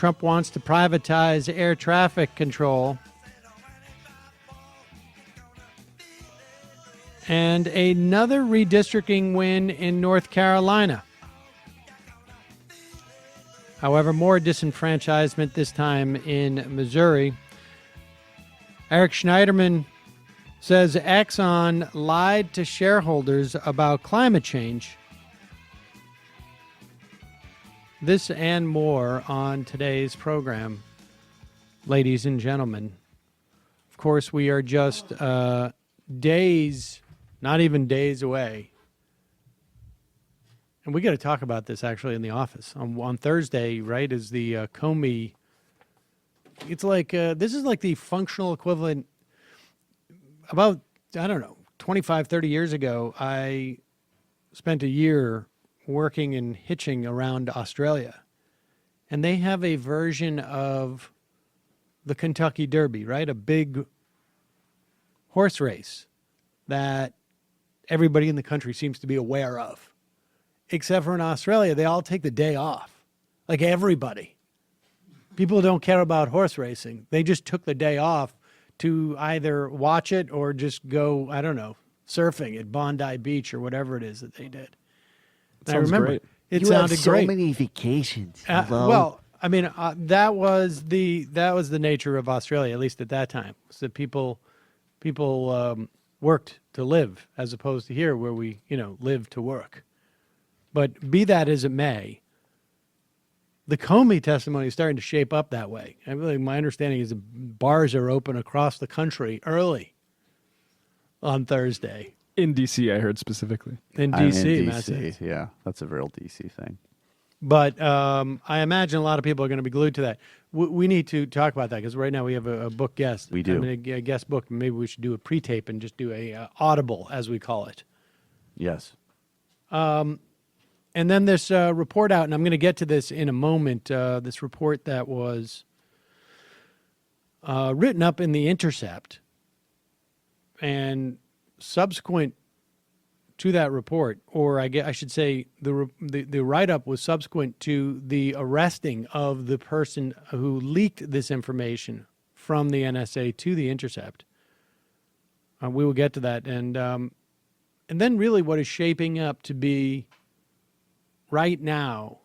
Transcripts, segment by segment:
Trump wants to privatize air traffic control. And another redistricting win in North Carolina. However, more disenfranchisement this time in Missouri. Eric Schneiderman says Exxon lied to shareholders about climate change. This and more on today's program, ladies and gentlemen. Of course, we are just days, not even days away. And we got to talk about this actually in the office. On Thursday, right, is the Comey. It's like, this is like the functional equivalent. About, I don't know, 25, 30 years ago, I spent a year working and hitching around Australia. And they have a version of the Kentucky Derby, right? A big horse race that everybody in the country seems to be aware of. Except for in Australia, they all take the day off. Like everybody. People don't care about horse racing. They just took the day off to either watch it or just go, I don't know, surfing at Bondi Beach or whatever it is that they did. I remember great. it You sounded have so great. many vacations. Hello? Well, I mean, that was the nature of Australia, at least at that time. So people worked to live, as opposed to here where we, live to work. But be that as it may, the Comey testimony is starting to shape up that way. I really, my understanding is the bars are open across the country early on Thursday. In D.C., I heard specifically. In I'm D.C., in Matt DC. says. Yeah, that's a real DC thing. But I imagine a lot of people are going to be glued to that. We need to talk about that because right now we have a book guest. We do. I mean, a guest book. Maybe we should do a pre-tape and just do a audible, as we call it. Yes. And then this report out, and I'm going to get to this in a moment, this report that was written up in The Intercept. And subsequent to that report, or I should say the write-up was subsequent to the arresting of the person who leaked this information from the NSA to The Intercept. We will get to that. And then really what is shaping up to be right now,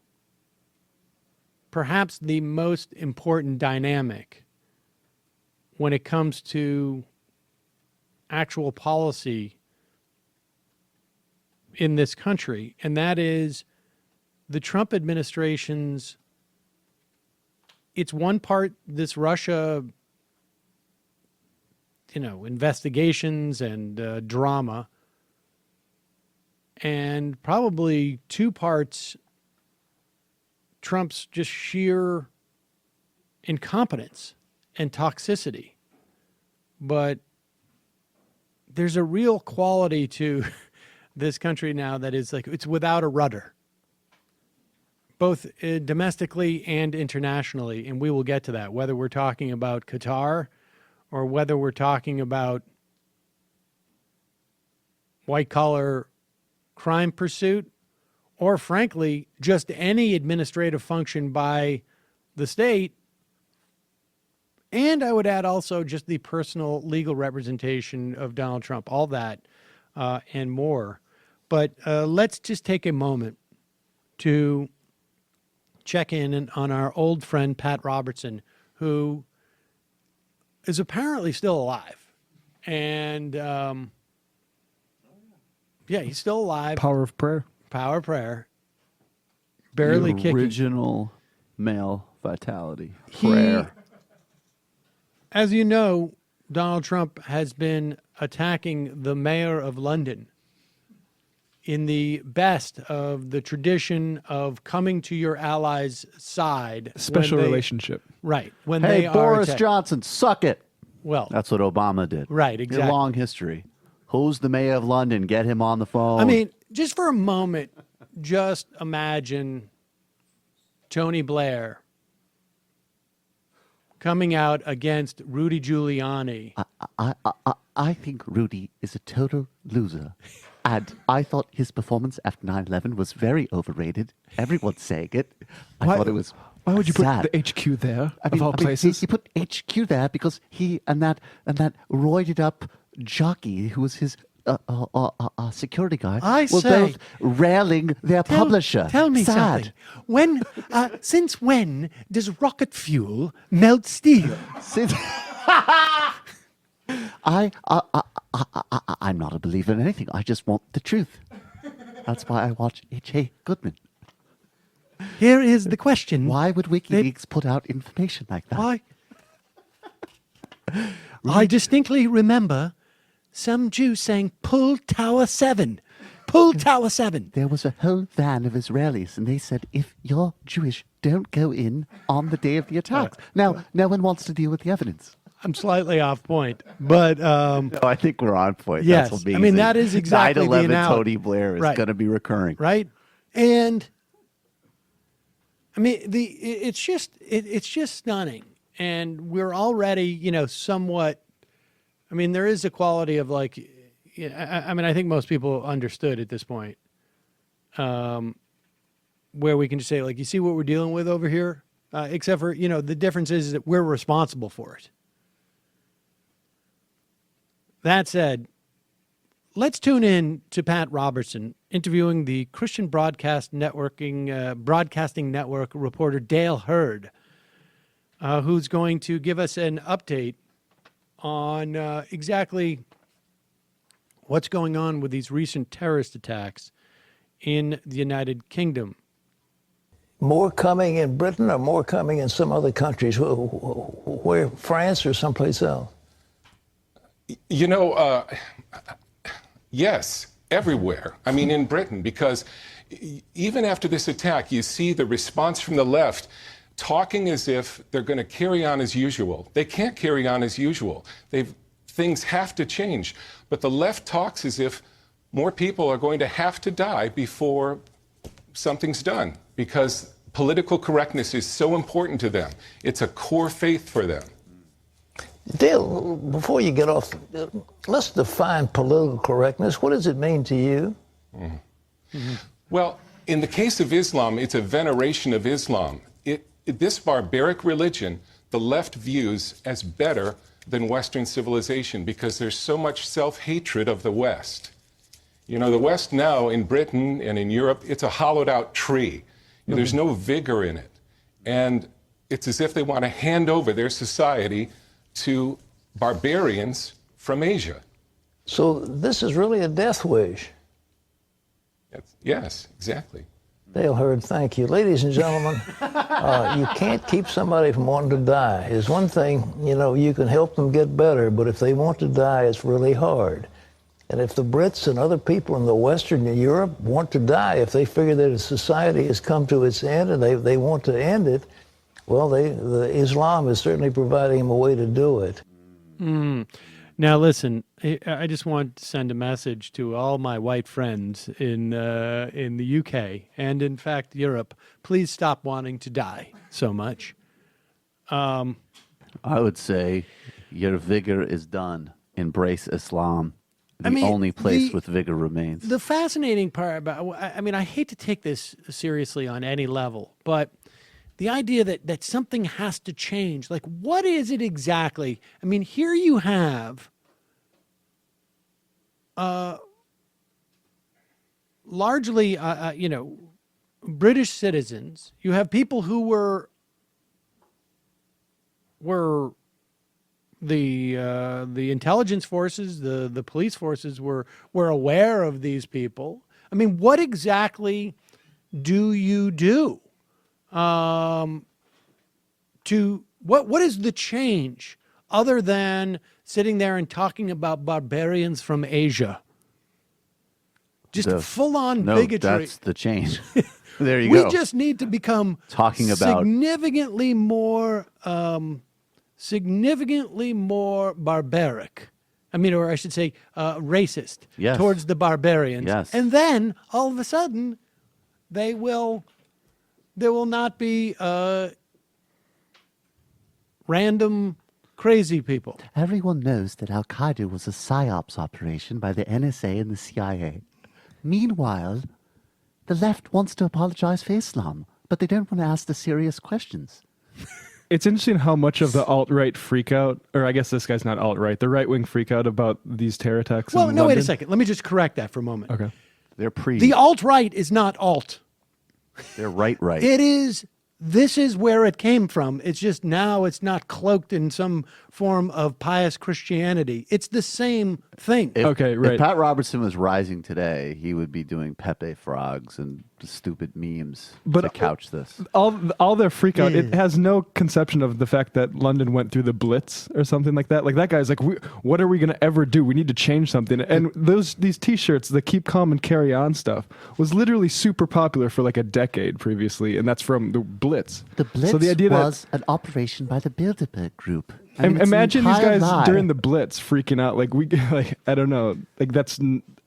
perhaps the most important dynamic when it comes to actual policy in this country, and that is the Trump administration's, it's one part this Russia, investigations and drama, and probably two parts Trump's just sheer incompetence and toxicity. But there's a real quality to this country now that is like, it's without a rudder, both domestically and internationally. And we will get to that, whether we're talking about Qatar or whether we're talking about white collar crime pursuit, or frankly, just any administrative function by the state. And I would add also just the personal legal representation of Donald Trump, all that and more. But let's just take a moment to check in on our old friend, Pat Robertson, who is apparently still alive. And yeah, he's still alive. Power of prayer. Power of prayer. Barely The kicking. original male vitality. Prayer. As you know, Donald Trump has been attacking the mayor of London in the best of the tradition of coming to your allies' side. Special when they- relationship. Right. When Hey, they are Boris attacked. Johnson, suck it. Well, That's what Obama did. right, A exactly. long history. Who's the mayor of London? Get him on the phone. I mean, just for a moment, just imagine Tony Blair coming out against Rudy Giuliani. I think Rudy is a total loser. And I thought his performance after 9/11 was very overrated. Everyone's saying it. I thought it was Why would you put sad. the HQ there, of all places? He put HQ there because he and that roided up jockey who was his security guard were both railing their publisher. Tell me Sad. something. Since when does rocket fuel melt steel? Since I'm not a believer in anything. I just want the truth. That's why I watch H.A. Goodman. Here is the question. Why would WikiLeaks put out information like that? I distinctly remember some Jews saying, "Pull Tower 7. Pull Tower 7. There was a whole van of Israelis, and they said, if you're Jewish, don't go in on the day of the attacks. Now, no one wants to deal with the evidence. I'm slightly off point, but No, I think we're on point. yes, That's I mean, amazing. that is exactly the 9/11 analogy. Tony Blair is Right. going to be recurring. right? And I mean, it's just stunning, and we're already, somewhat. I mean, there is a quality of like, I mean, I think most people understood at this point, where we can just say, like, you see what we're dealing with over here, except for the difference is that we're responsible for it. That said, let's tune in to Pat Robertson interviewing the Christian Broadcasting Network reporter Dale Hurd, who's going to give us an update on exactly what's going on with these recent terrorist attacks in the United Kingdom. More coming in Britain or more coming in some other countries? Where, France or someplace else? Yes, everywhere. I mean, in Britain, because even after this attack, you see the response from the left talking as if they're going to carry on as usual. They can't carry on as usual. Things have to change. But the left talks as if more people are going to have to die before something's done, because political correctness is so important to them. It's a core faith for them. Dale, before you get off, let's define political correctness. What does it mean to you? Well, in the case of Islam, it's a veneration of Islam. This barbaric religion, the left views as better than Western civilization because there's so much self-hatred of the West. The West now in Britain and in Europe, it's a hollowed out tree. There's no vigor in it. And it's as if they want to hand over their society to barbarians from Asia. So this is really a death wish. Yes, exactly. Dale Hurd, thank you. Ladies and gentlemen, you can't keep somebody from wanting to die. It's one thing, you can help them get better, but if they want to die, it's really hard. And if the Brits and other people in the Western Europe want to die, if they figure that a society has come to its end and they want to end it, well, Islam is certainly providing them a way to do it. Now, listen, I just want to send a message to all my white friends in the UK and, in fact, Europe. Please stop wanting to die so much. I would say your vigor is done. Embrace Islam. The only place with vigor remains. The fascinating part about, I hate to take this seriously on any level, but the idea that something has to change, like, what is it exactly? I mean, here you have largely, British citizens. You have people who were the intelligence forces, the police forces were aware of these people. I mean, what exactly do you do? What is the change other than sitting there and talking about barbarians from Asia? Just full-on bigotry. That's the change. There you go. We just need to become talking about significantly more barbaric. I mean, or I should say, racist towards the barbarians. Yes. And then all of a sudden, there will not be random crazy people. Everyone knows that Al-Qaeda was a psyops operation by the NSA and the CIA. Meanwhile, the left wants to apologize for Islam. but they don't want to ask the serious questions. It's interesting how much of the alt-right freak out, or I guess this guy's not alt-right, the right-wing freak out about these terror attacks Well, in no, wait a London. second. Let me just correct that for a moment. Okay. They're The alt-right is not alt. They're right. It is, this is where it came from. It's just now it's not cloaked in some form of pious Christianity. It's the same thing. If Pat Robertson was rising today, he would be doing Pepe frogs and stupid memes to couch this. All their freak out, it has no conception of the fact that London went through the Blitz or something like that. Like that guy's like, what are we going to ever do? We need to change something. And these T-shirts, the keep calm and carry on stuff, was literally super popular for like a decade previously, and that's from the Blitz. The Blitz so the idea was an operation by the Bilderberg Group. Imagine these guys during the Blitz freaking out like I don't know, like that's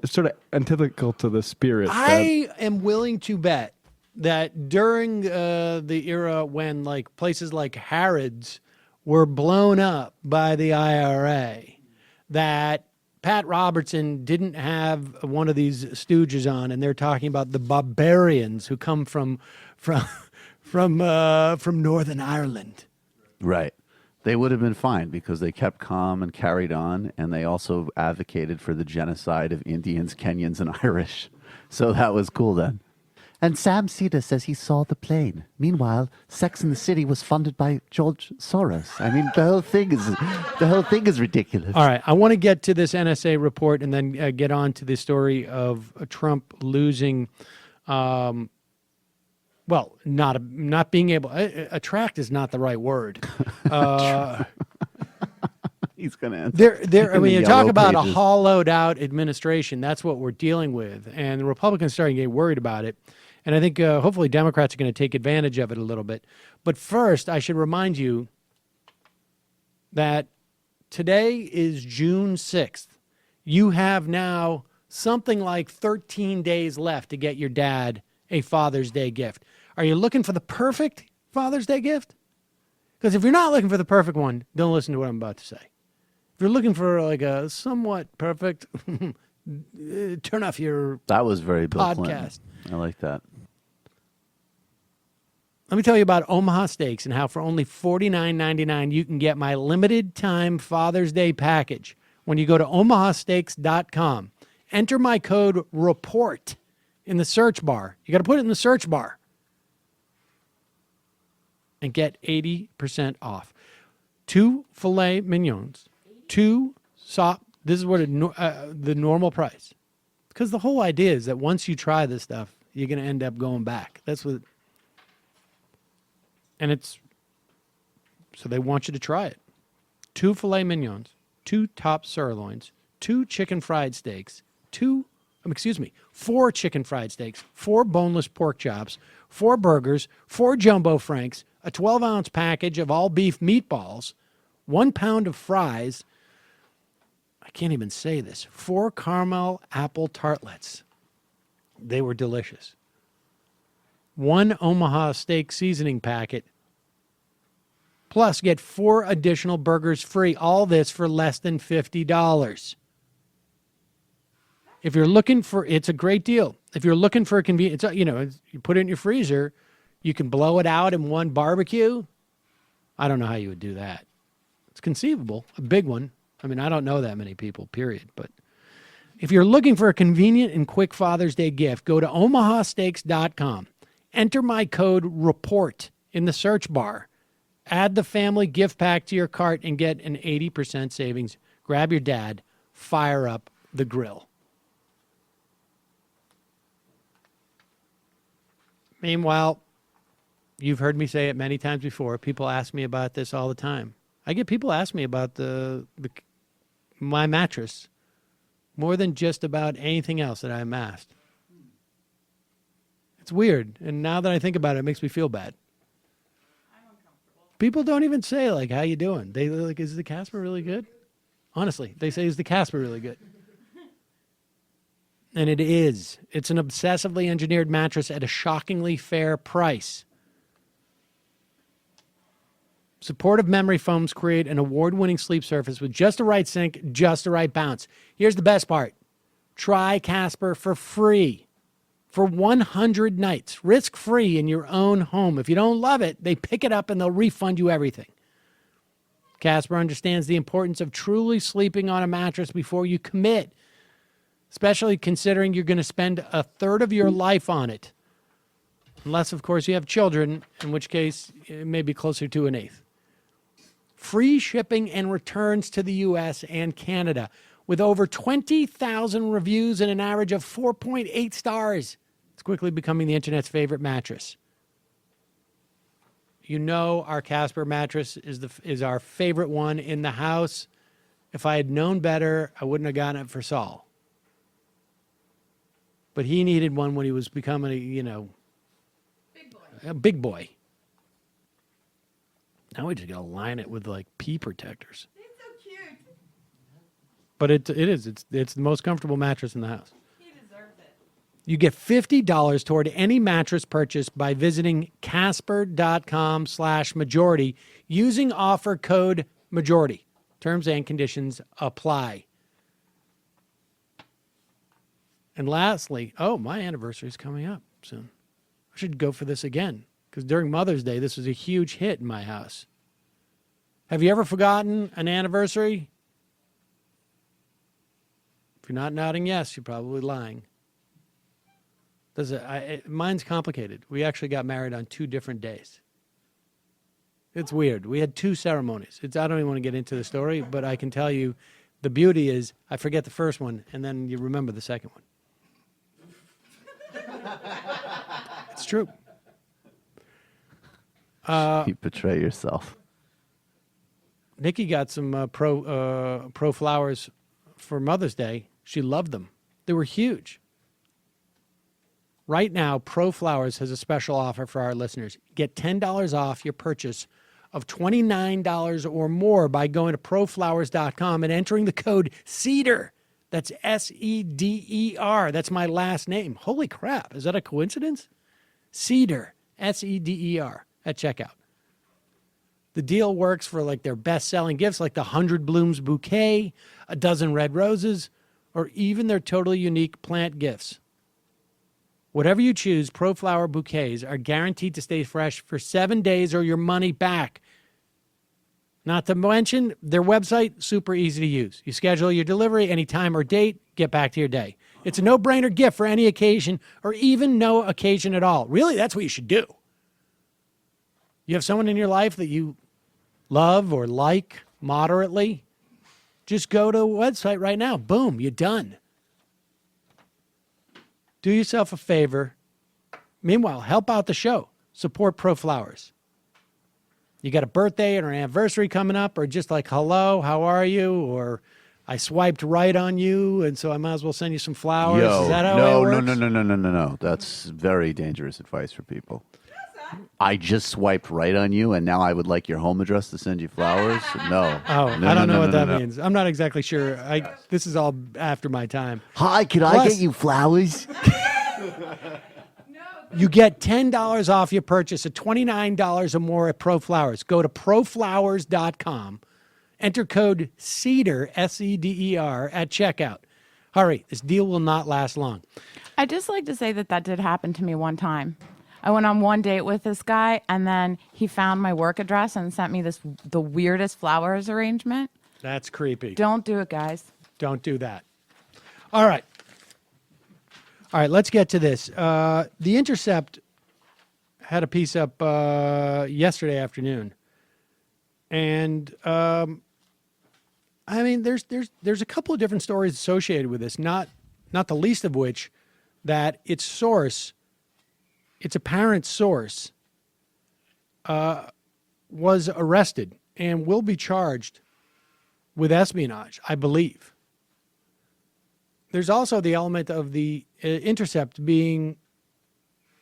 sort of antithetical to the spirit. I am willing to bet that during the era when like places like Harrods were blown up by the IRA, that Pat Robertson didn't have one of these stooges on, and they're talking about the barbarians who come from Northern Ireland. Right. They would have been fine because they kept calm and carried on, and they also advocated for the genocide of Indians, Kenyans, and Irish. So that was cool then. And Sam Seder says he saw the plane. Meanwhile, Sex and the City was funded by George Soros. I mean, the whole thing is ridiculous. All right, I want to get to this NSA report and then get on to the story of Trump losing. Well, not being able. Attract is not the right word. He's going to answer. I mean, you talk about a hollowed out administration. That's what we're dealing with, and the Republicans are starting to get worried about it. And I think hopefully Democrats are going to take advantage of it a little bit. But first, I should remind you that today is June 6th. You have now something like 13 days left to get your dad a Father's Day gift. Are you looking for the perfect Father's Day gift? Because if you're not looking for the perfect one, don't listen to what I'm about to say. If you're looking for like a somewhat perfect, turn off your That was very Bill podcast. Clinton. I like that. Let me tell you about Omaha Steaks and how for only $49.99 you can get my limited time Father's Day package. When you go to omahasteaks.com, enter my code REPORT in the search bar. You got to put it in the search bar and get 80% off. 2 filet mignons, 2 soft. This is what the normal price. Because the whole idea is that once you try this stuff, you're going to end up going back. That's what. And it's so they want you to try it. 2 filet mignons, 2 top sirloins, 2 chicken fried steaks, 4 chicken fried steaks, 4 boneless pork chops, 4 burgers, 4 jumbo franks, a 12-ounce package of all beef meatballs, 1 pound of fries. I can't even say this. 4 caramel apple tartlets. They were delicious. 1 Omaha steak seasoning packet. Plus, get 4 additional burgers free. All this for less than $50. If you're looking for, it's a great deal. If you're looking for a convenient, you put it in your freezer, you can blow it out in one barbecue. I don't know how you would do that. It's conceivable, a big one. I mean, I don't know that many people, period. But if you're looking for a convenient and quick Father's Day gift, go to omahasteaks.com. Enter my code REPORT in the search bar. Add the family gift pack to your cart and get an 80% savings. Grab your dad. Fire up the grill. Meanwhile, you've heard me say it many times before. People ask me about this all the time. I get people ask me about my mattress more than just about anything else that I amassed. It's weird, and now that I think about it, it makes me feel bad. I'm uncomfortable. People don't even say, like, how you doing? They like, is the Casper really good? Honestly, they say, is the Casper really good? And it is. It's an obsessively engineered mattress at a shockingly fair price. Supportive memory foams create an award-winning sleep surface with just the right sink, just the right bounce. Here's the best part. Try Casper for free. for 100 nights, risk-free in your own home. If you don't love it, they pick it up and they'll refund you everything. Casper understands the importance of truly sleeping on a mattress before you commit, especially considering you're going to spend a third of your life on it. Unless, of course, you have children, in which case it may be closer to an eighth. Free shipping and returns to the U.S. and Canada with over 20,000 reviews and an average of 4.8 stars. It's quickly becoming the internet's favorite mattress. You know our Casper mattress is our favorite one in the house. If I had known better, I wouldn't have gotten it for Saul. But he needed one when he was becoming a big boy. Now we just got to line it with like pee protectors. It's so cute. But it's the most comfortable mattress in the house. He deserves it. You get $50 toward any mattress purchase by visiting casper.com/majority using offer code majority. Terms and conditions apply. And lastly, my anniversary is coming up soon. I should go for this again because during Mother's Day, this was a huge hit in my house. Have you ever forgotten an anniversary? If you're not nodding yes, you're probably lying. Mine's complicated. We actually got married on 2 different days. It's weird. We had 2 ceremonies. I don't even want to get into the story, but I can tell you the beauty is I forget the first one, and then you remember the second one. It's true. You betray yourself. Nikki got some pro flowers for Mother's Day. She loved them. They were huge. Right now, Pro Flowers has a special offer for our listeners. Get $10 off your purchase of $29 or more by going to proflowers.com and entering the code CEDAR. That's SEDER. That's my last name. Holy crap. Is that a coincidence? Cedar, SEDER, at checkout. The deal works for like their best-selling gifts like the 100 Blooms bouquet, a dozen red roses, or even their totally unique plant gifts. Whatever you choose, Pro Flower bouquets are guaranteed to stay fresh for 7 days or your money back. Not to mention, their website, super easy to use. You schedule your delivery any time or date, get back to your day. It's a no-brainer gift for any occasion or even no occasion at all. Really, that's what you should do. You have someone in your life that you love or like moderately, just go to the website right now. Boom, you're done. Do yourself a favor. Meanwhile, help out the show. Support Pro Flowers. You got a birthday or an anniversary coming up, or just like, hello, how are you? Or I swiped right on you, and so I might as well send you some flowers. Is that how it works? No. That's very dangerous advice for people. I just swiped right on you, and now I would like your home address to send you flowers? No. I don't know what that means. I'm not exactly sure. This is all after my time. Hi, could I get you flowers? You get $10 off your purchase of $29 or more at Pro Flowers. Go to proflowers.com. Enter code CEDER, SEDER, at checkout. Hurry, this deal will not last long. I'd just like to say that did happen to me one time. I went on one date with this guy, and then he found my work address and sent me the weirdest flowers arrangement. That's creepy. Don't do it, guys. Don't do that. All right, let's get to this. The Intercept had a piece up yesterday afternoon. And, there's a couple of different stories associated with this, not the least of which that its apparent source, was arrested and will be charged with espionage, I believe. There's also the element of the Intercept being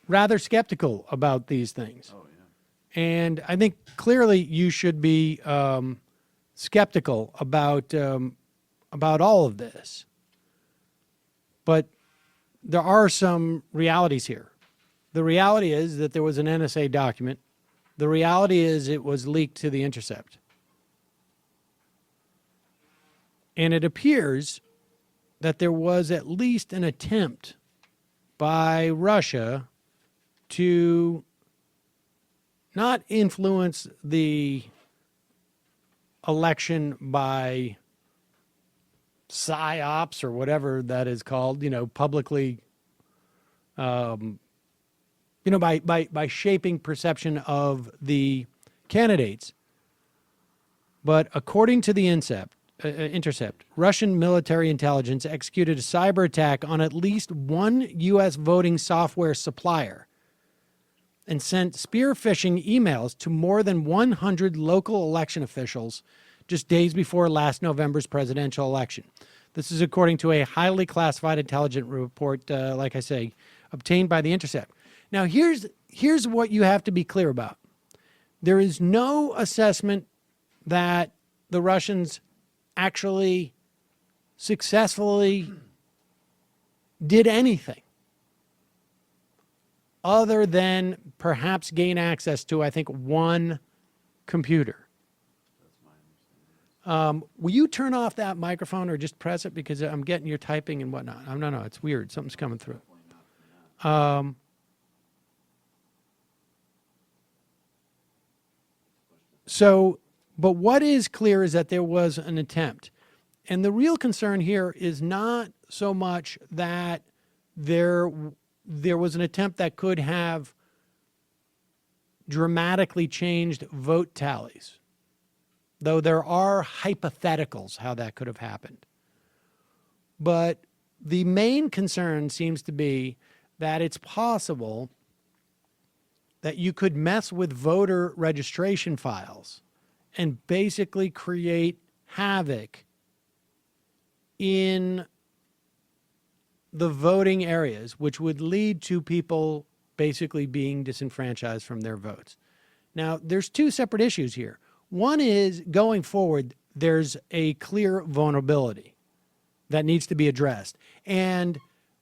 rather skeptical about these things. Oh, yeah. And I think clearly you should be skeptical about all of this. But there are some realities here. The reality is that there was an NSA document. The reality is it was leaked to the Intercept. And it appears that there was at least an attempt by Russia to not influence the election by psyops or whatever that is called, publicly, by shaping perception of the candidates. But according to the Intercept, Russian military intelligence executed a cyber attack on at least one U.S. voting software supplier and sent spear phishing emails to more than 100 local election officials just days before last November's presidential election. This is according to a highly classified intelligence report, like I say, obtained by the Intercept. Now, here's what you have to be clear about. There is no assessment that the Russians actually successfully did anything other than perhaps gain access to, I think, one computer. Will you turn off that microphone or just press it, because I'm getting your typing and whatnot? No, it's weird. Something's coming through. But what is clear is that there was an attempt. And the real concern here is not so much that there was an attempt that could have dramatically changed vote tallies, though there are hypotheticals how that could have happened. But the main concern seems to be that it's possible that you could mess with voter registration files and basically create havoc in the voting areas, which would lead to people basically being disenfranchised from their votes. Now, there's two separate issues here. One is, going forward, there's a clear vulnerability that needs to be addressed. And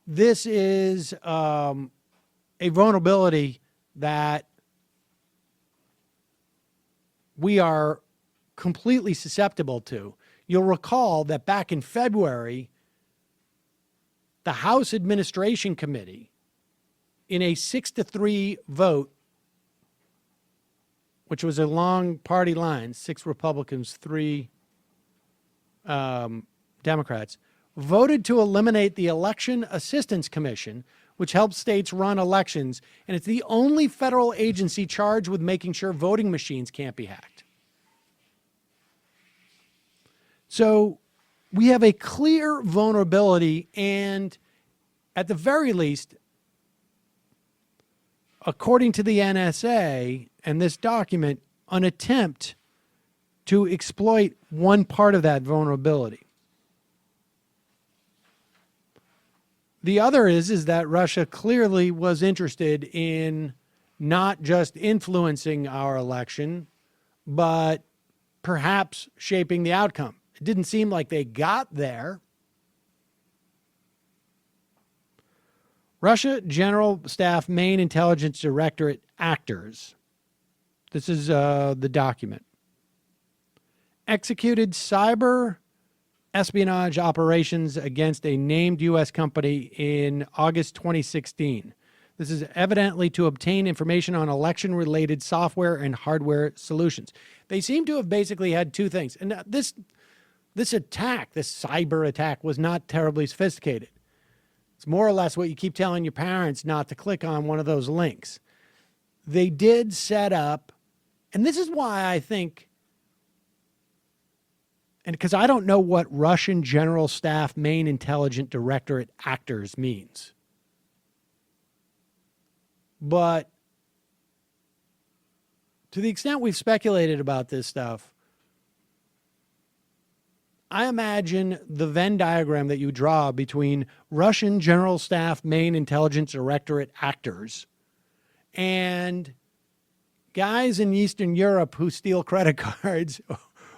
this is a vulnerability that we are completely susceptible to. You'll recall that back in February, the House Administration Committee, in a 6-3 vote, which was along party lines, 6 Republicans, 3 Democrats, voted to eliminate the Election Assistance Commission, which helps states run elections, and it's the only federal agency charged with making sure voting machines can't be hacked. So we have a clear vulnerability, and at the very least, according to the NSA and this document, an attempt to exploit one part of that vulnerability. The other is that Russia clearly was interested in not just influencing our election, but perhaps shaping the outcome. It didn't seem like they got there. Russia General Staff Main Intelligence Directorate actors, this is the document, executed cyber espionage operations against a named U.S. company in August 2016. This is evidently to obtain information on election-related software and hardware solutions. They seem to have basically had two things. And this attack, this cyber attack, was not terribly sophisticated. It's more or less what you keep telling your parents not to click on one of those links. They did set up, and this is why I think, and because I don't know what Russian General Staff Main Intelligence Directorate actors means. But to the extent we've speculated about this stuff, I imagine the Venn diagram that you draw between Russian General Staff Main Intelligence Directorate actors and guys in Eastern Europe who steal credit cards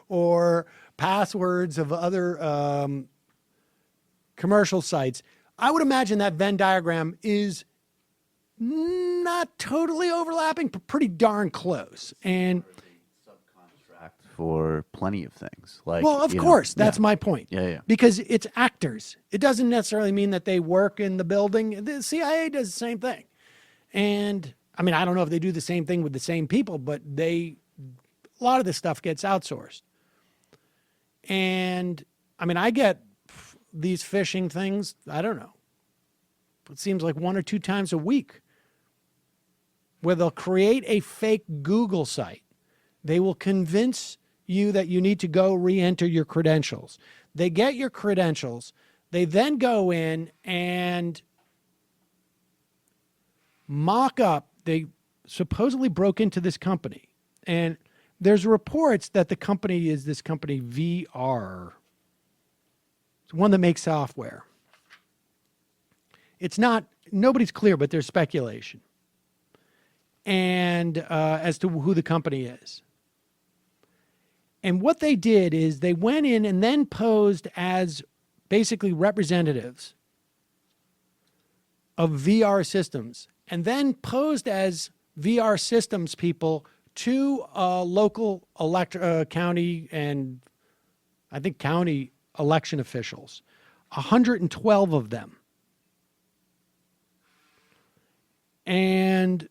or passwords of other commercial sites. I would imagine that Venn diagram is not totally overlapping, but pretty darn close. And Act for plenty of things. Like, Well, of you know, course, that's yeah. my point. Yeah. Because it's actors. It doesn't necessarily mean that they work in the building. The CIA does the same thing. And I mean, I don't know if they do the same thing with the same people, but a lot of this stuff gets outsourced. And I mean, I get these phishing things, I don't know. It seems like 1 or 2 times a week where they'll create a fake Google site. They will convince you that you need to go re-enter your credentials. They get your credentials. They then go in and mock up. They supposedly broke into this company. And there's reports that the company is this company VR. It's one that makes software. It's not, nobody's clear, but there's speculation. And as to who the company is. And what they did is they went in and then posed as basically representatives of VR systems, and then posed as VR systems people to local county and I think county election officials, 112 of them. And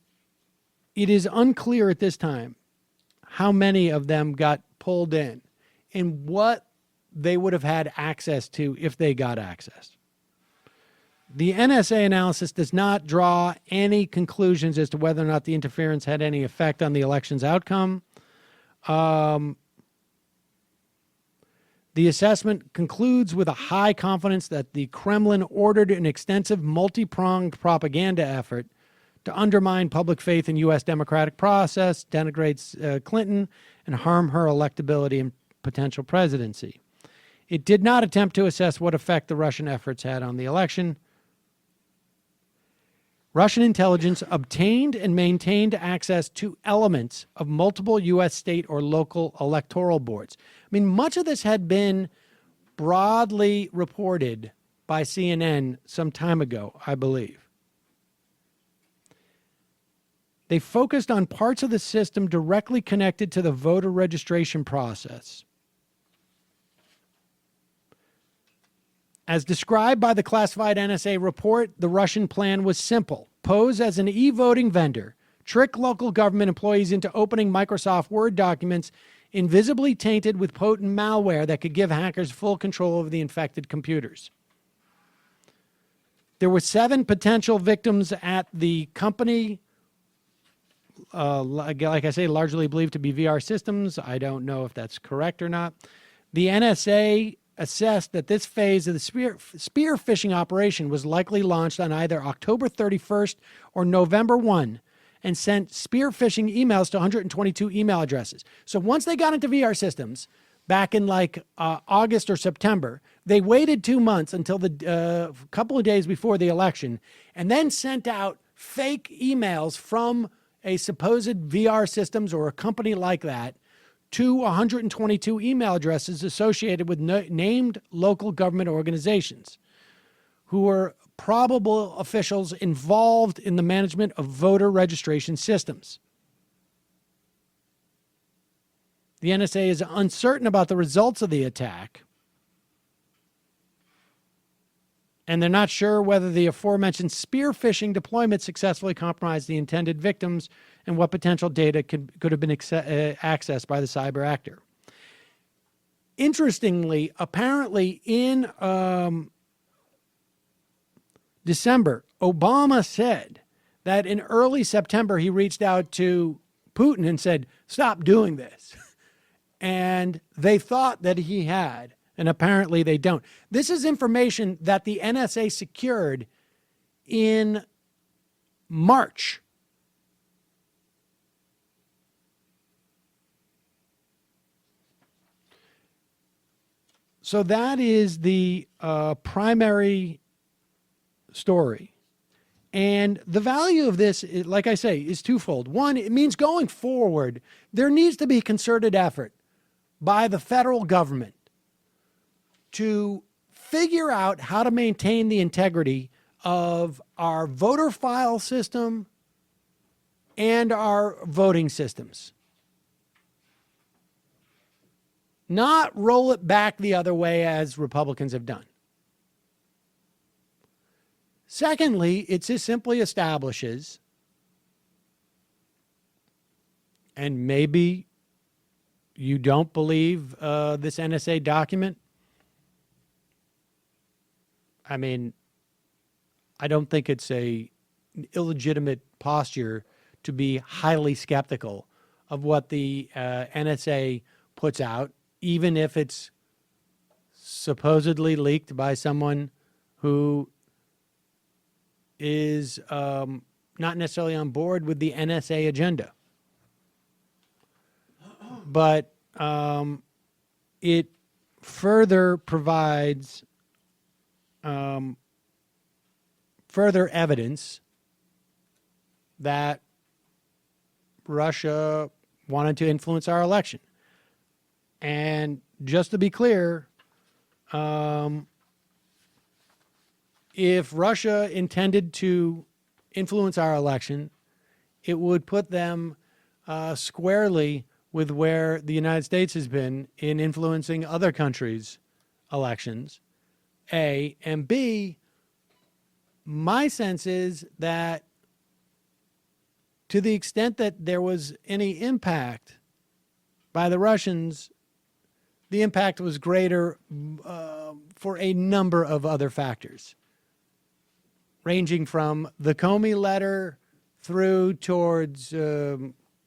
it is unclear at this time how many of them got pulled in and what they would have had access to if they got access. The NSA analysis does not draw any conclusions as to whether or not the interference had any effect on the election's outcome. The assessment concludes with a high confidence that the Kremlin ordered an extensive multi-pronged propaganda effort to undermine public faith in U.S. democratic process, denigrates Clinton, and harm her electability and potential presidency. It did not attempt to assess what effect the Russian efforts had on the election. Russian intelligence obtained and maintained access to elements of multiple U.S. state or local electoral boards. I mean, much of this had been broadly reported by CNN some time ago, I believe. They focused on parts of the system directly connected to the voter registration process. As described by the classified NSA report, the Russian plan was simple. Pose as an e-voting vendor, trick local government employees into opening Microsoft Word documents invisibly tainted with potent malware that could give hackers full control of the infected computers. There were 7 potential victims at the company, like I say, largely believed to be VR systems. I don't know if that's correct or not. The NSA assessed that this phase of the spear phishing operation was likely launched on either October 31st or November 1 and sent spear phishing emails to 122 email addresses. So once they got into VR systems, back in like August or September, they waited 2 months until the couple of days before the election and then sent out fake emails from a supposed VR systems or a company like that to 122 email addresses associated with named local government organizations who were probable officials involved in the management of voter registration systems. The NSA is uncertain about the results of the attack, and they're not sure whether the aforementioned spear phishing deployment successfully compromised the intended victims and what potential data could have been accessed by the cyber actor. Interestingly, apparently in December, Obama said that in early September he reached out to Putin and said, stop doing this. And they thought that he had, and apparently they don't. This is information that the NSA secured in March. So that is the primary story. And the value of this, like I say, is twofold. One, it means going forward, there needs to be concerted effort by the federal government to figure out how to maintain the integrity of our voter file system and our voting systems. not roll it back the other way as Republicans have done. Secondly, it just simply establishes, and maybe you don't believe this NSA document. I mean, I don't think it's a illegitimate posture to be highly skeptical of what the NSA puts out, even if it's supposedly leaked by someone who is not necessarily on board with the NSA agenda. But it further provides further evidence that Russia wanted to influence our election. And just to be clear, if Russia intended to influence our election, it would put them squarely with where the United States has been in influencing other countries' elections, A. And B, my sense is that to the extent that there was any impact by the Russians, the impact was greater for a number of other factors, ranging from the Comey letter through towards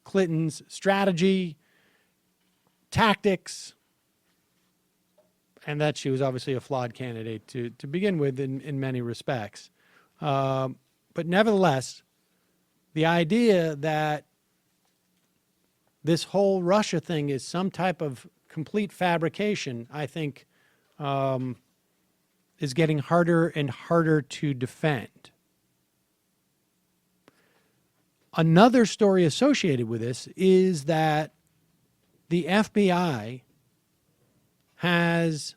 Clinton's strategy, tactics, and that she was obviously a flawed candidate to begin with in many respects. But nevertheless, the idea that this whole Russia thing is some type of complete fabrication, I think, is getting harder and harder to defend. Another story associated with this is that the FBI has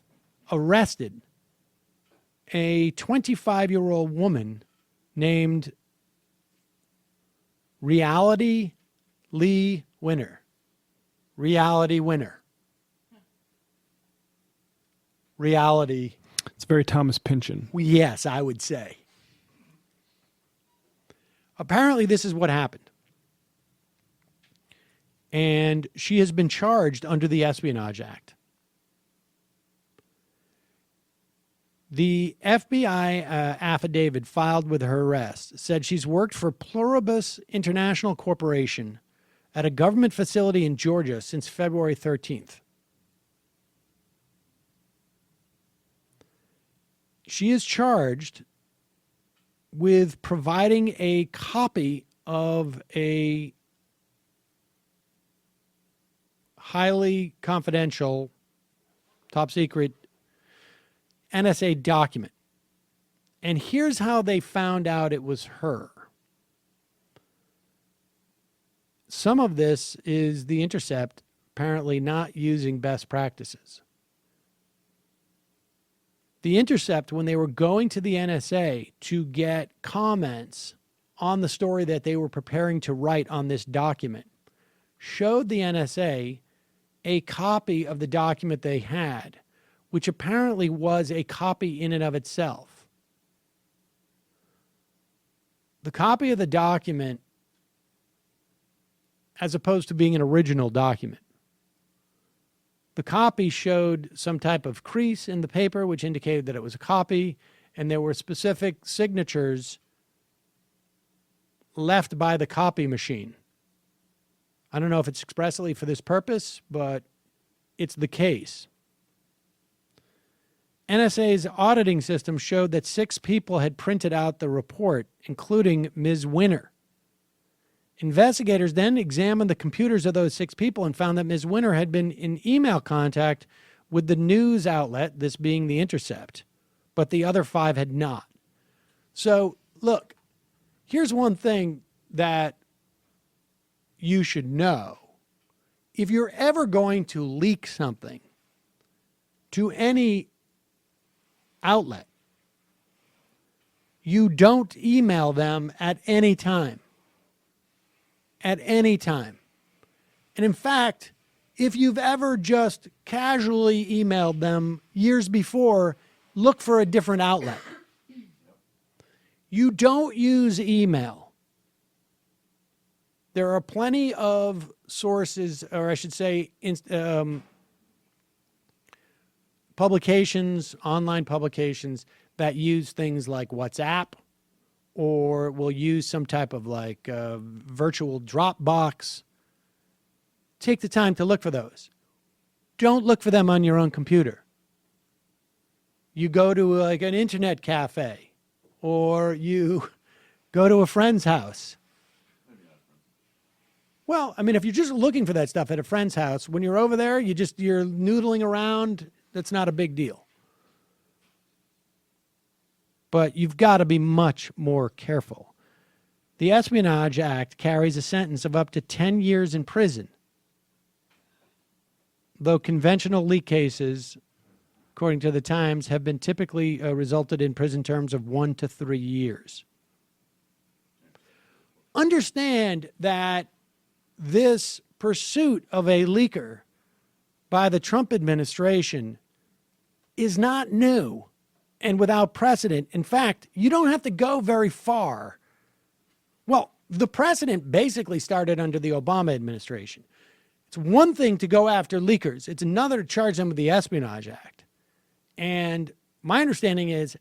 arrested a 25-year-old woman named Reality Lee Winner. Reality Winner. Reality. It's very Thomas Pynchon. Yes, I would say. Apparently, this is what happened. And she has been charged under the Espionage Act. The FBI affidavit filed with her arrest said she's worked for Pluribus International Corporation at a government facility in Georgia since February 13th. She is charged with providing a copy of a highly confidential, top secret NSA document. And here's how they found out it was her. Some of this is The Intercept apparently not using best practices. The Intercept, when they were going to the NSA to get comments on the story that they were preparing to write on this document, showed the NSA a copy of the document they had, which apparently was a copy in and of itself. The copy of the document, as opposed to being an original document, the copy showed some type of crease in the paper, which indicated that it was a copy, and there were specific signatures left by the copy machine. I don't know if it's expressly for this purpose, but it's the case. NSA's auditing system showed that 6 people had printed out the report, including Ms. Winner. Investigators then examined the computers of those 6 people and found that Ms. Winner had been in email contact with the news outlet, this being The Intercept, but the other 5 had not. So, look, here's one thing that you should know. If you're ever going to leak something to any outlet, you don't email them at any time. At any time. And in fact, if you've ever just casually emailed them years before, look for a different outlet. You don't use email. There are plenty of sources, or I should say, publications, online publications that use things like WhatsApp, or will use some type of like virtual Dropbox. Take the time to look for those. Don't look for them on your own computer. You go to like an internet cafe, or you go to a friend's house. Well, I mean, if you're just looking for that stuff at a friend's house, when you're over there, you're noodling around. That's not a big deal. But you've got to be much more careful. The Espionage Act carries a sentence of up to 10 years in prison, though conventional leak cases, according to the Times, have been typically resulted in prison terms of 1 to 3 years. Understand that this pursuit of a leaker by the Trump administration is not new and without precedent. In fact, you don't have to go very far. Well, the precedent basically started under the Obama administration. It's one thing to go after leakers. It's another to charge them with the Espionage Act. And my understanding is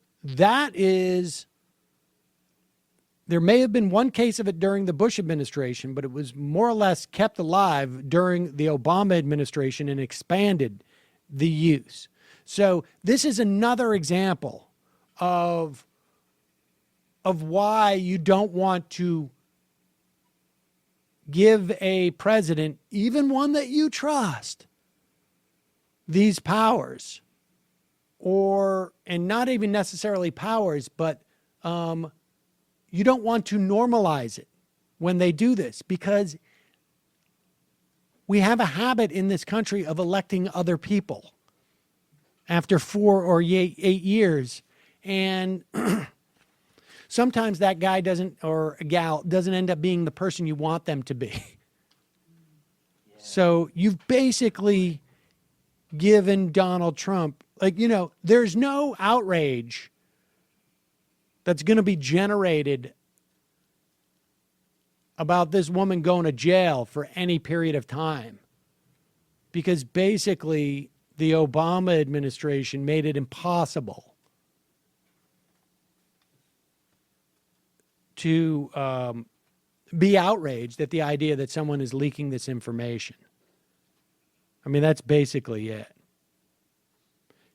there may have been one case of it during the Bush administration, but it was more or less kept alive during the Obama administration and expanded the use. So this is another example of why you don't want to give a president, even one that you trust, these powers, and not even necessarily powers, but you don't want to normalize it when they do this, because we have a habit in this country of electing other people after 4 or 8 years. And sometimes that guy or a gal doesn't end up being the person you want them to be. Yeah. So you've basically given Donald Trump, there's no outrage that's going to be generated about this woman going to jail for any period of time, because basically the Obama administration made it impossible to be outraged at the idea that someone is leaking this information. I mean, that's basically it.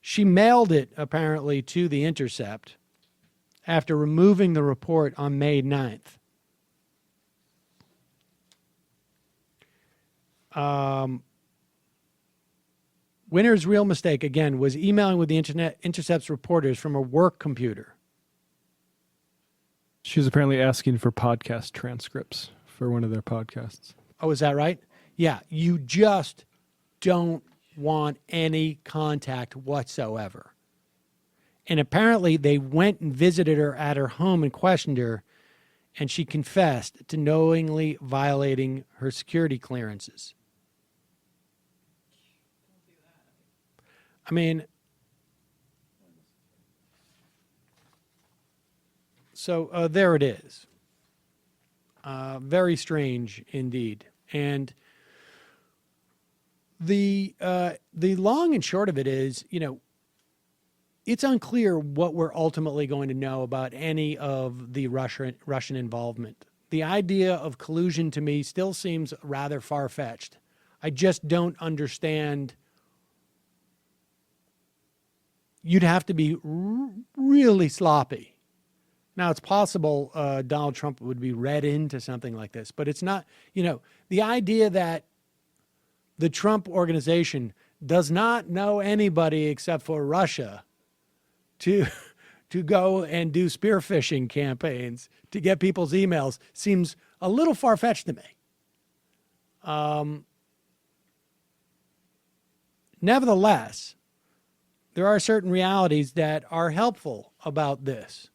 She mailed it, apparently, to The Intercept after removing the report on May 9th. Winner's real mistake, again, was emailing with the Intercept's reporters from a work computer. She was apparently asking for podcast transcripts for one of their podcasts. Oh, is that right? Yeah, you just don't want any contact whatsoever. And apparently they went and visited her at her home and questioned her, and she confessed to knowingly violating her security clearances. I mean, so there it is. Very strange indeed. And the long and short of it is, it's unclear what we're ultimately going to know about any of the Russian involvement. The idea of collusion to me still seems rather far-fetched. I just don't understand. You'd have to be really sloppy. Now, it's possible Donald Trump would be read into something like this, but it's not, the idea that the Trump organization does not know anybody except for Russia to go and do spearfishing campaigns to get people's emails seems a little far-fetched to me. Nevertheless, there are certain realities that are helpful about this.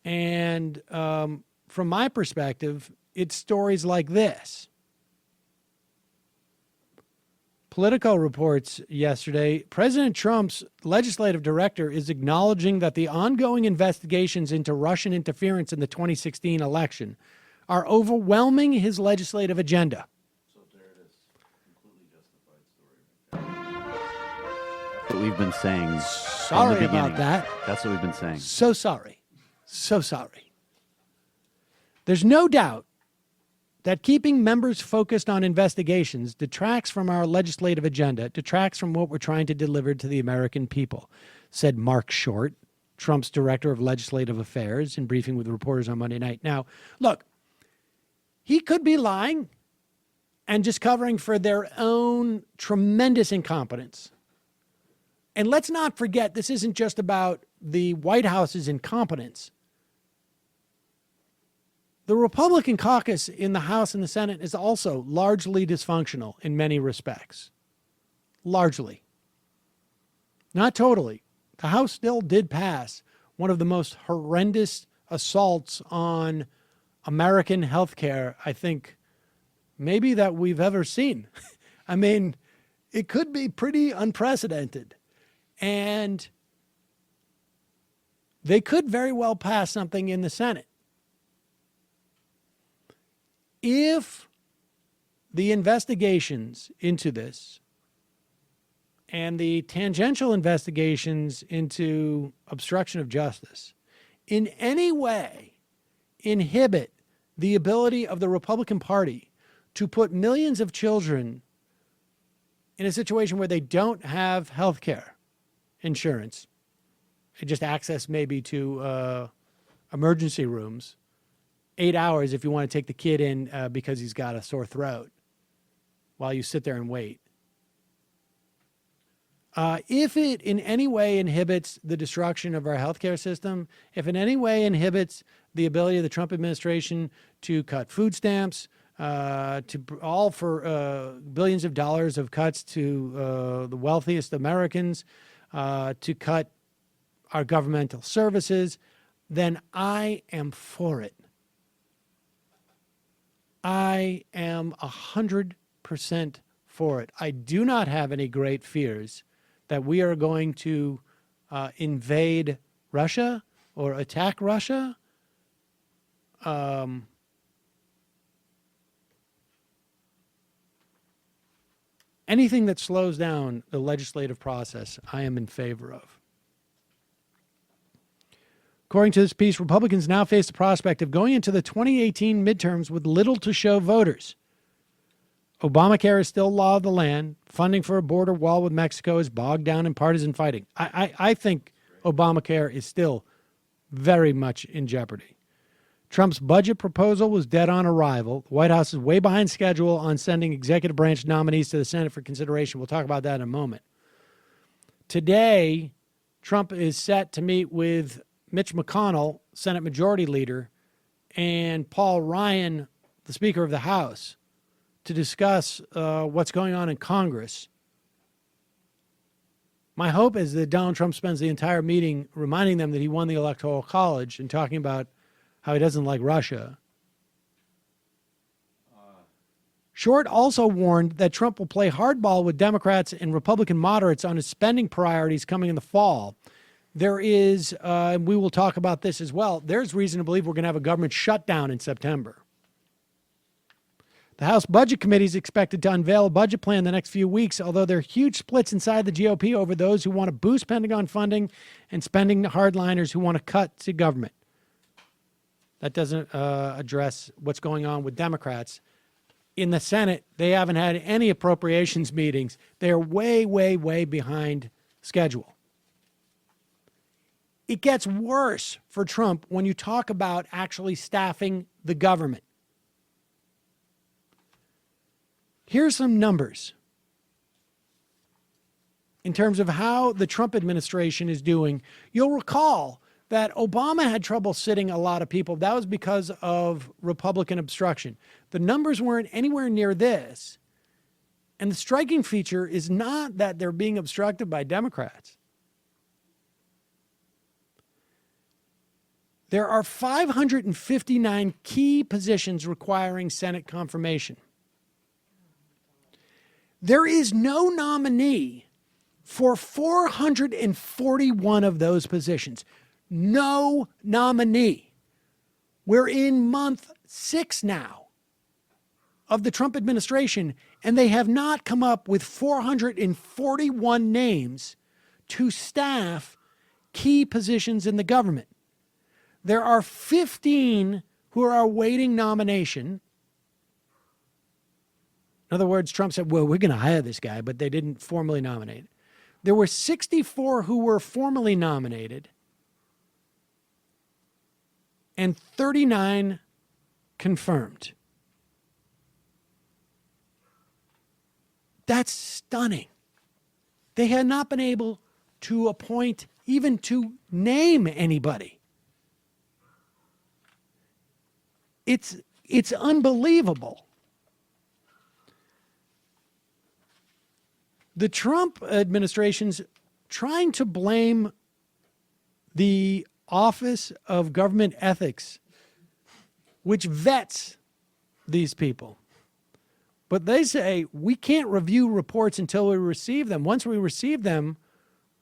And from my perspective, it's stories like this. Politico reports yesterday, President Trump's legislative director is acknowledging that the ongoing investigations into Russian interference in the 2016 election are overwhelming his legislative agenda. So there it is. Completely justified story. That's what we've been saying. from the Sorry about beginning. that. That's what we've been saying. So sorry. So sorry. There's no doubt that keeping members focused on investigations detracts from our legislative agenda, detracts from what we're trying to deliver to the American people, said Mark Short, Trump's director of legislative affairs, in briefing with reporters on Monday night. Now, look, he could be lying and just covering for their own tremendous incompetence. And let's not forget, this isn't just about the White House's incompetence. The Republican caucus in the House and the Senate is also largely dysfunctional in many respects. Largely. Not totally. The House still did pass one of the most horrendous assaults on American health care, I think, maybe that we've ever seen. I mean, it could be pretty unprecedented. And they could very well pass something in the Senate. If the investigations into this and the tangential investigations into obstruction of justice in any way inhibit the ability of the Republican Party to put millions of children in a situation where they don't have health care insurance, and just access maybe to emergency rooms, 8 hours if you want to take the kid in because he's got a sore throat while you sit there and wait. If it in any way inhibits the destruction of our healthcare system, if in any way inhibits the ability of the Trump administration to cut food stamps, all for billions of dollars of cuts to the wealthiest Americans, to cut our governmental services, then I am for it. I am 100% for it. I do not have any great fears that we are going to invade Russia or attack Russia. Anything that slows down the legislative process, I am in favor of. According to this piece, Republicans now face the prospect of going into the 2018 midterms with little to show voters. Obamacare is still law of the land. Funding for a border wall with Mexico is bogged down in partisan fighting. I think Obamacare is still very much in jeopardy. Trump's budget proposal was dead on arrival. The White House is way behind schedule on sending executive branch nominees to the Senate for consideration. We'll talk about that in a moment. Today, Trump is set to meet with Mitch McConnell, Senate Majority Leader, and Paul Ryan, the Speaker of the House, to discuss what's going on in Congress. My hope is that Donald Trump spends the entire meeting reminding them that he won the Electoral College and talking about how he doesn't like Russia. Short also warned that Trump will play hardball with Democrats and Republican moderates on his spending priorities coming in the fall. There is, and we will talk about this as well, there's reason to believe we're going to have a government shutdown in September. The House Budget Committee is expected to unveil a budget plan in the next few weeks, although there are huge splits inside the GOP over those who want to boost Pentagon funding and spending hardliners who want to cut to government. That doesn't address what's going on with Democrats. In the Senate, they haven't had any appropriations meetings. They're way, way, way behind schedule. It gets worse for Trump when you talk about actually staffing the government. Here's some numbers in terms of how the Trump administration is doing. You'll recall that Obama had trouble sitting a lot of people. That was because of Republican obstruction. The numbers weren't anywhere near this. And the striking feature is not that they're being obstructed by Democrats. There are 559 key positions requiring Senate confirmation. There is no nominee for 441 of those positions. No nominee. We're in month 6 now of the Trump administration, and they have not come up with 441 names to staff key positions in the government. There are 15 who are awaiting nomination. In other words, Trump said, well, we're going to hire this guy, but they didn't formally nominate. There were 64 who were formally nominated and 39 confirmed. That's stunning. They had not been able to appoint, even to name anybody. It's unbelievable. The Trump administration's trying to blame the Office of Government Ethics, which vets these people. But they say we can't review reports until we receive them. Once we receive them,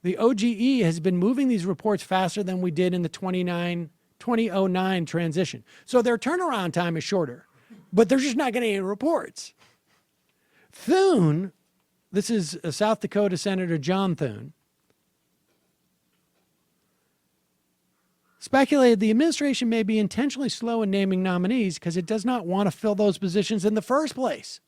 the OGE has been moving these reports faster than we did in the 2009 transition. So their turnaround time is shorter, but they're just not getting any reports. Thune, this is South Dakota Senator John Thune, speculated the administration may be intentionally slow in naming nominees because it does not want to fill those positions in the first place.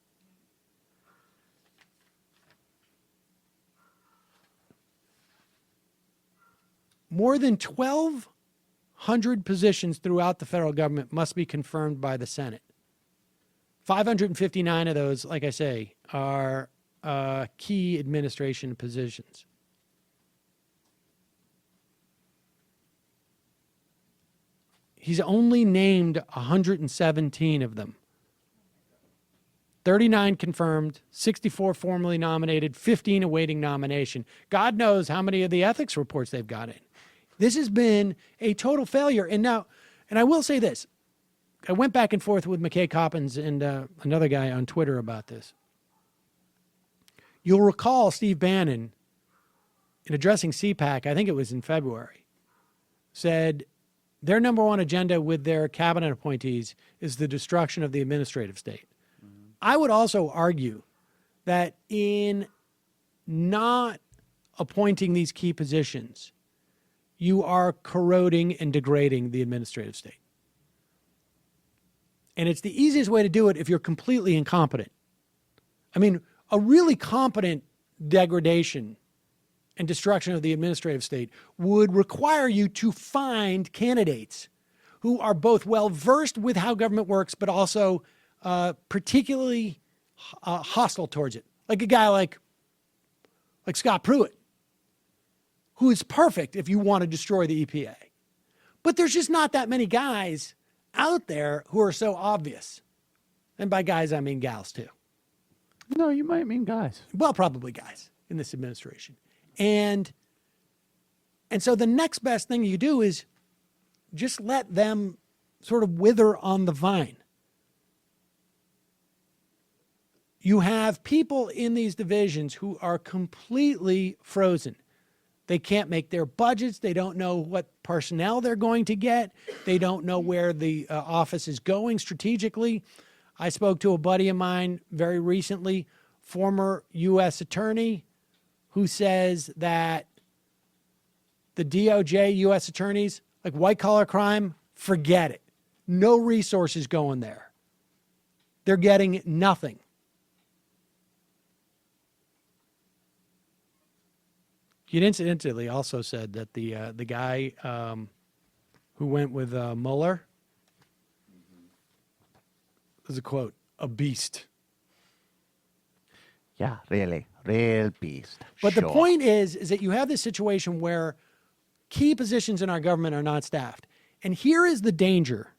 More than 1,200 positions throughout the federal government must be confirmed by the Senate. 559 of those, like I say, are key administration positions. He's only named 117 of them. 39 confirmed, 64 formally nominated, 15 awaiting nomination. God knows how many of the ethics reports they've got in. This has been a total failure. And I will say this. I went back and forth with McKay Coppins and another guy on Twitter about this. You'll recall Steve Bannon, in addressing CPAC, I think it was in February, said their number one agenda with their cabinet appointees is the destruction of the administrative state. Mm-hmm. I would also argue that in not appointing these key positions, you are corroding and degrading the administrative state. And it's the easiest way to do it if you're completely incompetent. I mean, a really competent degradation and destruction of the administrative state would require you to find candidates who are both well-versed with how government works, but also particularly hostile towards it. Like a guy like Scott Pruitt, who is perfect if you want to destroy the EPA. But there's just not that many guys out there who are so obvious. And by guys, I mean gals too. No, you might mean guys. Well, probably guys in this administration. And so the next best thing you do is just let them sort of wither on the vine. You have people in these divisions who are completely frozen. They can't make their budgets. They don't know what personnel they're going to get. They don't know where the office is going strategically. I spoke to a buddy of mine very recently, former U.S. attorney, who says that the DOJ, U.S. attorneys, like white-collar crime, forget it. No resources going there. They're getting nothing. He incidentally also said that the guy who went with Mueller was a quote, a beast. Yeah, really. Real beast. But Sure. the point is that you have this situation where key positions in our government are not staffed. And here is the danger.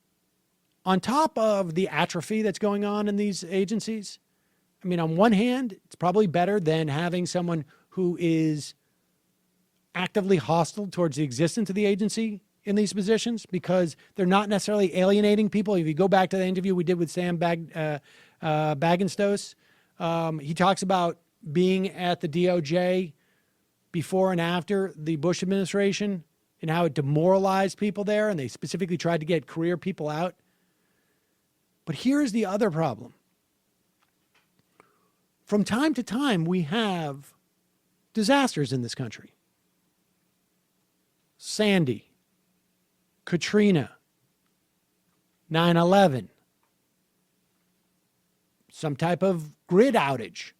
On top of the atrophy that's going on in these agencies, I mean, on one hand, it's probably better than having someone who is actively hostile towards the existence of the agency in these positions because they're not necessarily alienating people. If you go back to the interview we did with Sam Bagenstos He talks about being at the DOJ before and after the Bush administration and how it demoralized people there, and they specifically tried to get career people out. But here's the other problem. From time to time, we have disasters in this country. Sandy, Katrina, 9/11, some type of grid outage.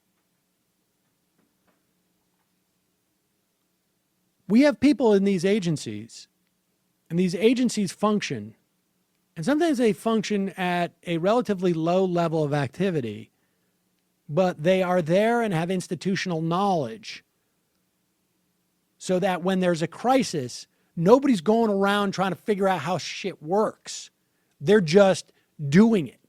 We have people in these agencies, and these agencies function, and sometimes they function at a relatively low level of activity, but they are there and have institutional knowledge so that when there's a crisis, nobody's going around trying to figure out how shit works. They're just doing it.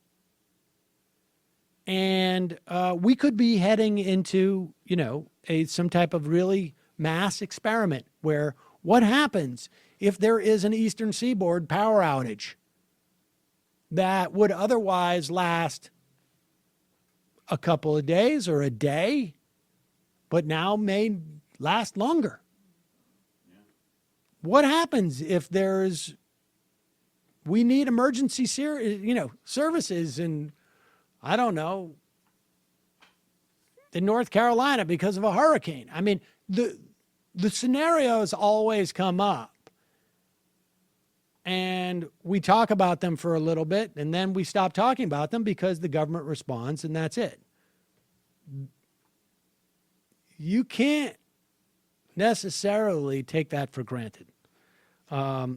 And we could be heading into, some type of really mass experiment where what happens if there is an Eastern Seaboard power outage that would otherwise last a couple of days or a day, but now may last longer? What happens if we need emergency services in, I don't know, in North Carolina because of a hurricane? I mean, the scenarios always come up, and we talk about them for a little bit, and then we stop talking about them because the government responds, and that's it. You can't necessarily take that for granted.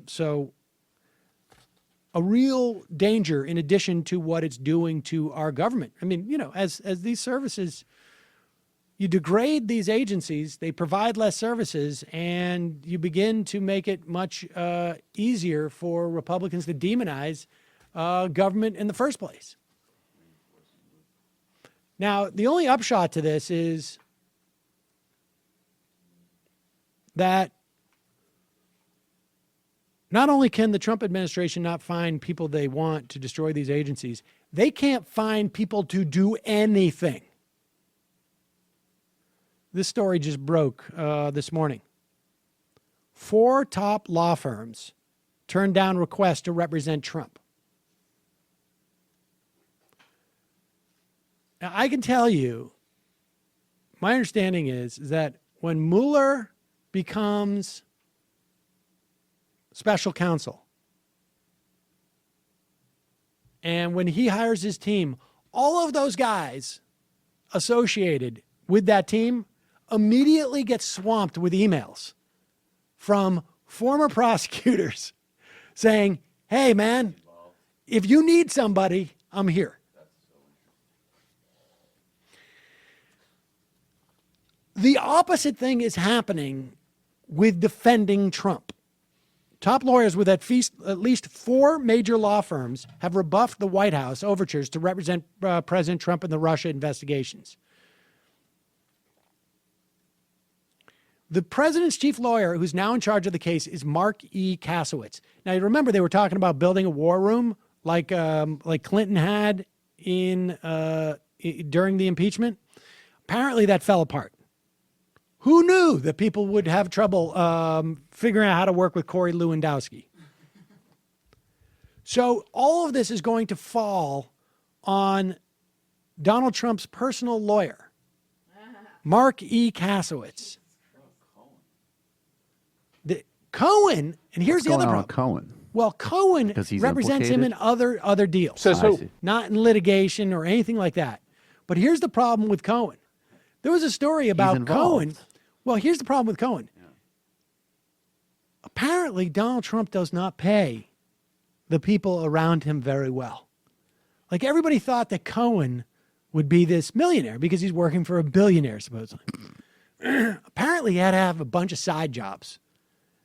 So a real danger in addition to what it's doing to our government. I mean, as these services, you degrade these agencies, they provide less services, and you begin to make it much easier for Republicans to demonize government in the first place. Now, the only upshot to this is that not only can the Trump administration not find people they want to destroy these agencies, they can't find people to do anything. This story just broke this morning. 4 top law firms turned down requests to represent Trump. Now, I can tell you, my understanding is that when Mueller becomes special counsel, and when he hires his team, all of those guys associated with that team immediately get swamped with emails from former prosecutors saying, hey, man, if you need somebody, I'm here. The opposite thing is happening with defending Trump. Top lawyers with at least 4 major law firms have rebuffed the White House overtures to represent President Trump in the Russia investigations. The president's chief lawyer, who's now in charge of the case, is Mark E. Kasowitz. Now, you remember they were talking about building a war room like Clinton had during the impeachment? Apparently that fell apart. Who knew that people would have trouble figuring out how to work with Corey Lewandowski? So all of this is going to fall on Donald Trump's personal lawyer, Mark E. Kasowitz. Cohen, and here's the other problem. Cohen? Well, Cohen He's represents him in other deals. Says who? Not in litigation or anything like that. But here's the problem with Cohen. There was a story about Cohen. Well, here's the problem with Cohen. Yeah. Apparently, Donald Trump does not pay the people around him very well. Like, everybody thought that Cohen would be this millionaire because he's working for a billionaire, supposedly. Apparently, he had to have a bunch of side jobs.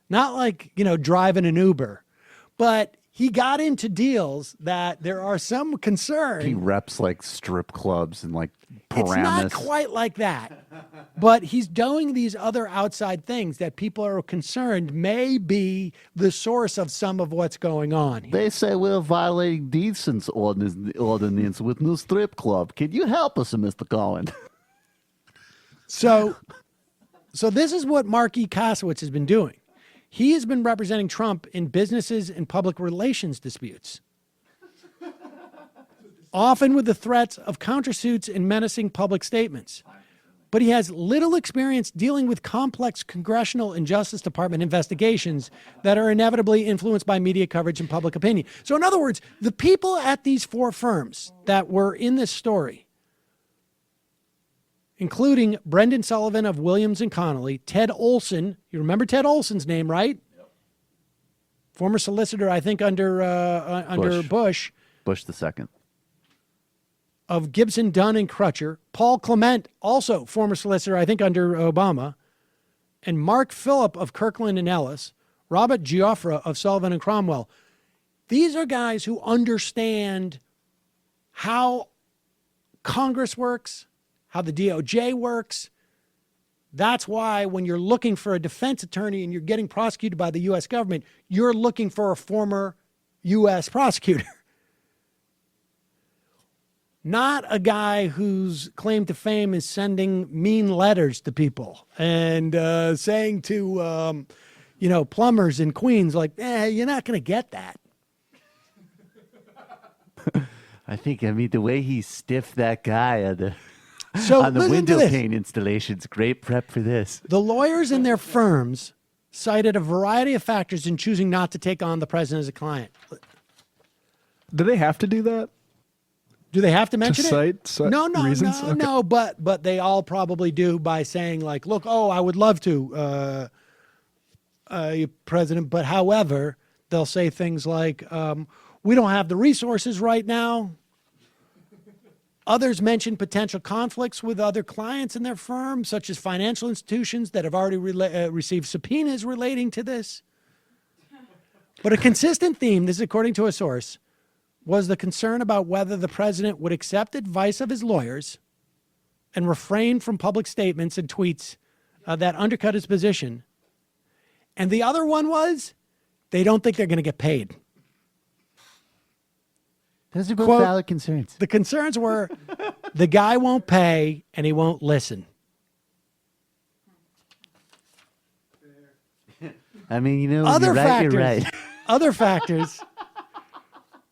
Not like, driving an Uber, but he got into deals that there are some concern. He reps like strip clubs and like It's not Paramus. quite like that. But he's doing these other outside things that people are concerned may be the source of some of what's going on. They say we're violating decency ordinance with new strip club. Can you help us, Mr. Cohen? So this is what Mark E. Kasowitz has been doing. He has been representing Trump in businesses and public relations disputes, often with the threats of countersuits and menacing public statements. But he has little experience dealing with complex congressional and Justice Department investigations that are inevitably influenced by media coverage and public opinion. So in other words, the people at these four firms that were in this story, including Brendan Sullivan of Williams and Connolly, Ted Olson, you remember Ted Olson's name, right? Yep. Former solicitor, I think, under Bush. Bush the second. Of Gibson, Dunn, and Crutcher. Paul Clement, also former solicitor, I think, under Obama. And Mark Phillip of Kirkland and Ellis. Robert Giuffre of Sullivan and Cromwell. These are guys who understand how Congress works, how the DOJ works. That's why when you're looking for a defense attorney and you're getting prosecuted by the U.S. government, you're looking for a former U.S. prosecutor. Not a guy whose claim to fame is sending mean letters to people and saying to, plumbers in Queens, like, you're not going to get that. I mean, the way he stiffed that guy on the So listen to window this. pane installations, great prep for this. The lawyers and their firms cited a variety of factors in choosing not to take on the president as a client. Do they have to do that? Do they have to mention cite No, reasons? Okay. no. But they all probably do by saying like, look, I would love to, President, but however, they'll say things like, we don't have the resources right now. Others mention potential conflicts with other clients in their firm, such as financial institutions that have already received subpoenas relating to this. But a consistent theme, this is according to a source, was the concern about whether the president would accept advice of his lawyers and refrain from public statements and tweets that undercut his position. And the other one was they don't think they're going to get paid. Those are both Quote, valid concerns. The concerns were the guy won't pay and he won't listen. I mean, you're right. Other factors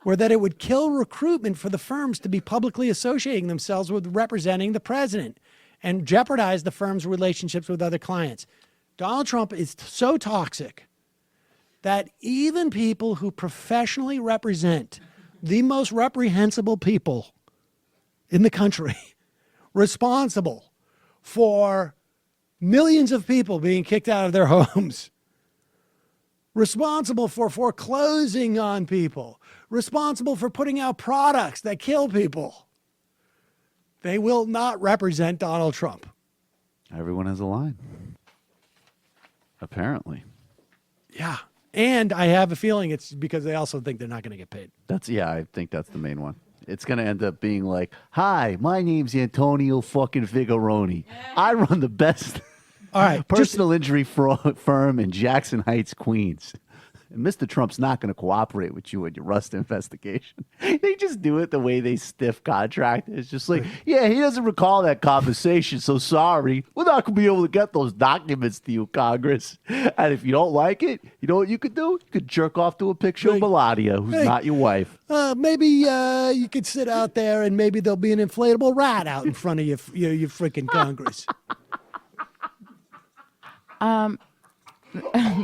were that it would kill recruitment for the firms to be publicly associating themselves with representing the president and jeopardize the firm's relationships with other clients. Donald Trump is so toxic that even people who professionally represent the most reprehensible people in the country, responsible for millions of people being kicked out of their homes, responsible for foreclosing on people, responsible for putting out products that kill people, they will not represent Donald Trump. Everyone has a line. Apparently. Yeah. And I have a feeling it's because they also think they're not going to get paid. I think that's the main one. It's going to end up being like, hi, my name's Antonio fucking Figaroni. I run the best All right. personal injury firm in Jackson Heights, Queens. And Mr. Trump's not going to cooperate with you in your Rust investigation. They just do it the way they stiff contract. It's just like, yeah, he doesn't recall that conversation, so sorry. We're not going to be able to get those documents to you, Congress. And if you don't like it, you know what you could do? You could jerk off to a picture of Melania, who's not your wife. Maybe you could sit out there and maybe there'll be an inflatable rat out in front of your freaking Congress.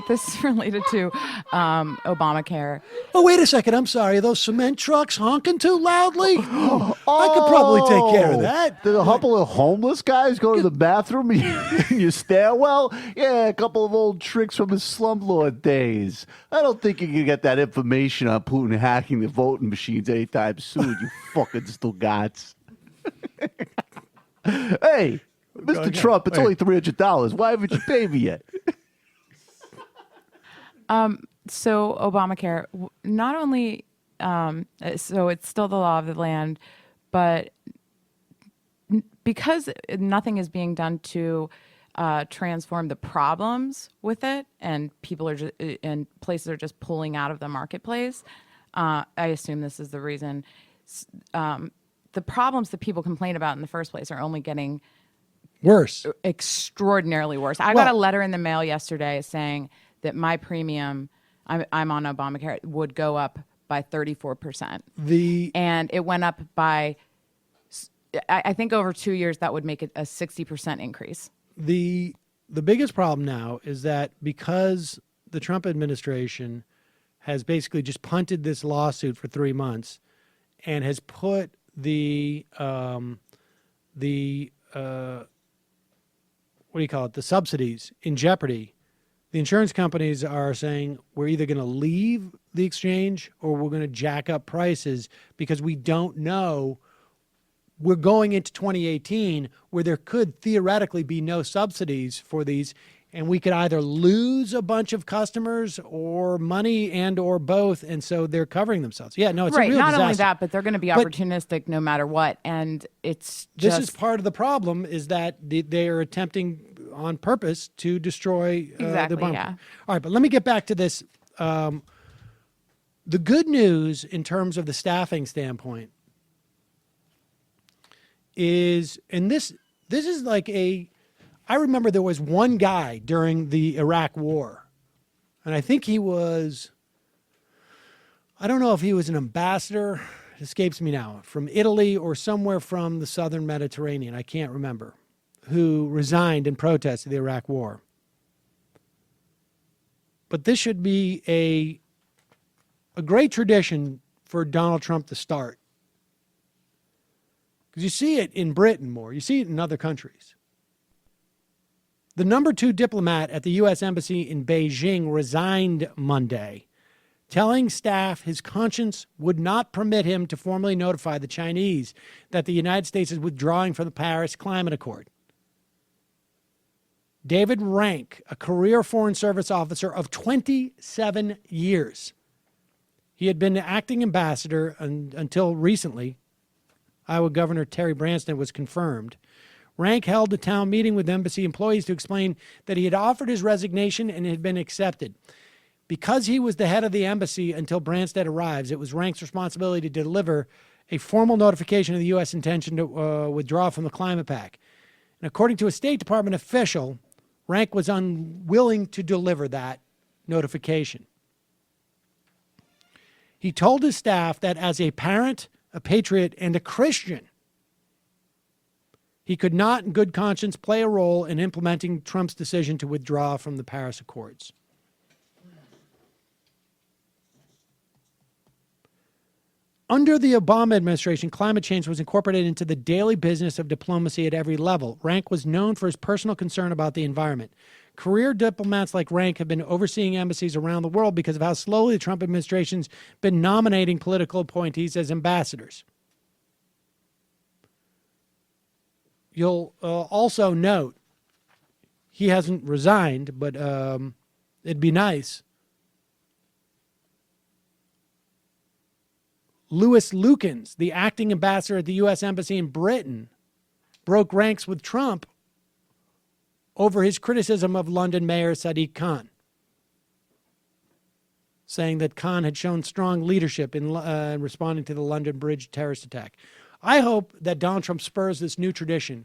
This is related to Obamacare. Oh, wait a second. I'm sorry. Are those cement trucks honking too loudly? I could probably take care of that. Did a couple of homeless guys go to the bathroom in your stairwell? Yeah, a couple of old tricks from his slumlord days. I don't think you can get that information on Putin hacking the voting machines anytime soon, you fucking stugats. Hey, Mr. Trump, it's only $300. Why haven't you paid me yet? So Obamacare, not only, so it's still the law of the land, but because nothing is being done to transform the problems with it, and people are just, and places are just pulling out of the marketplace. I assume this is the reason. The problems that people complain about in the first place are only getting Worse. extraordinarily worse. I got a letter in the mail yesterday saying that my premium, I'm on Obamacare, would go up by 34%. And it went up by, I think over 2 years, that would make it a 60% increase. The biggest problem now is that because the Trump administration has basically just punted this lawsuit for 3 months and has put the the subsidies in jeopardy, the insurance companies are saying we're either going to leave the exchange or we're going to jack up prices because we don't know. We're going into 2018 where there could theoretically be no subsidies for these, and we could either lose a bunch of customers or money and or both, and so they're covering themselves. Yeah, no, it's right. a real Not disaster. only that, but they're going to be opportunistic no matter what, and it's just... This is part of the problem, is that they are attempting on purpose to destroy exactly, the bumper. yeah. All right, but let me get back to this. The good news in terms of the staffing standpoint is, and this is like I remember there was one guy during the Iraq War, and I think he was, I don't know if he was an ambassador, it escapes me now, from Italy or somewhere from the southern Mediterranean, I can't remember, who resigned in protest of the Iraq War. But this should be a great tradition for Donald Trump to start. Because you see it in Britain more. You see it in other countries. The number 2 diplomat at the U.S. Embassy in Beijing resigned Monday, telling staff his conscience would not permit him to formally notify the Chinese that the United States is withdrawing from the Paris Climate Accord. David Rank, a career Foreign Service officer of 27 years. He had been acting ambassador until recently. Iowa Governor Terry Branstad was confirmed. Rank held a town meeting with embassy employees to explain that he had offered his resignation and it had been accepted. Because he was the head of the embassy until Branstad arrives, it was Rank's responsibility to deliver a formal notification of the U.S. intention to withdraw from the climate pact. And according to a State Department official, Rank was unwilling to deliver that notification. He told his staff that as a parent, a patriot, and a Christian, he could not in good conscience play a role in implementing Trump's decision to withdraw from the Paris Accords. Under the Obama administration, climate change was incorporated into the daily business of diplomacy at every level. Rank was known for his personal concern about the environment. Career diplomats like Rank have been overseeing embassies around the world because of how slowly the Trump administration's been nominating political appointees as ambassadors. You'll also note he hasn't resigned, but it'd be nice. Louis Lukens, the acting ambassador at the U.S. Embassy in Britain, broke ranks with Trump over his criticism of London Mayor Sadiq Khan, saying that Khan had shown strong leadership in responding to the London Bridge terrorist attack. I hope that Donald Trump spurs this new tradition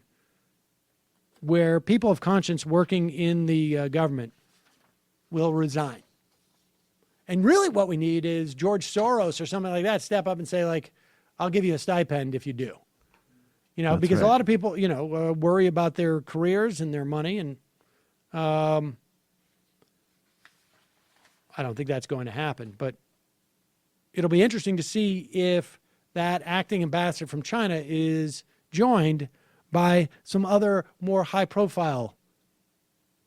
where people of conscience working in the government will resign. And really what we need is George Soros or something like that step up and say, like, I'll give you a stipend if you do. You know, That's because right. a lot of people, worry about their careers and their money. And I don't think that's going to happen. But it'll be interesting to see if that acting ambassador from China is joined by some other more high-profile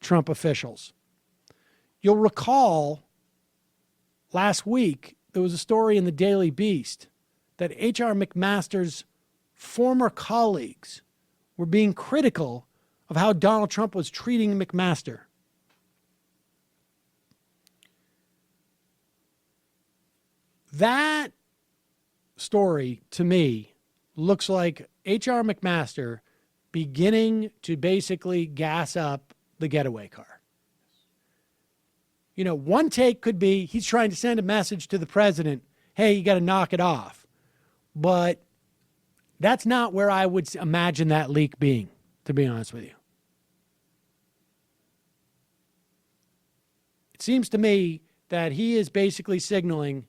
Trump officials. You'll recall last week there was a story in the Daily Beast that H.R. McMaster's former colleagues were being critical of how Donald Trump was treating McMaster. That story, to me, looks like H.R. McMaster beginning to basically gas up the getaway car. You know, one take could be he's trying to send a message to the president, hey, you got to knock it off. But that's not where I would imagine that leak being, to be honest with you. It seems to me that he is basically signaling,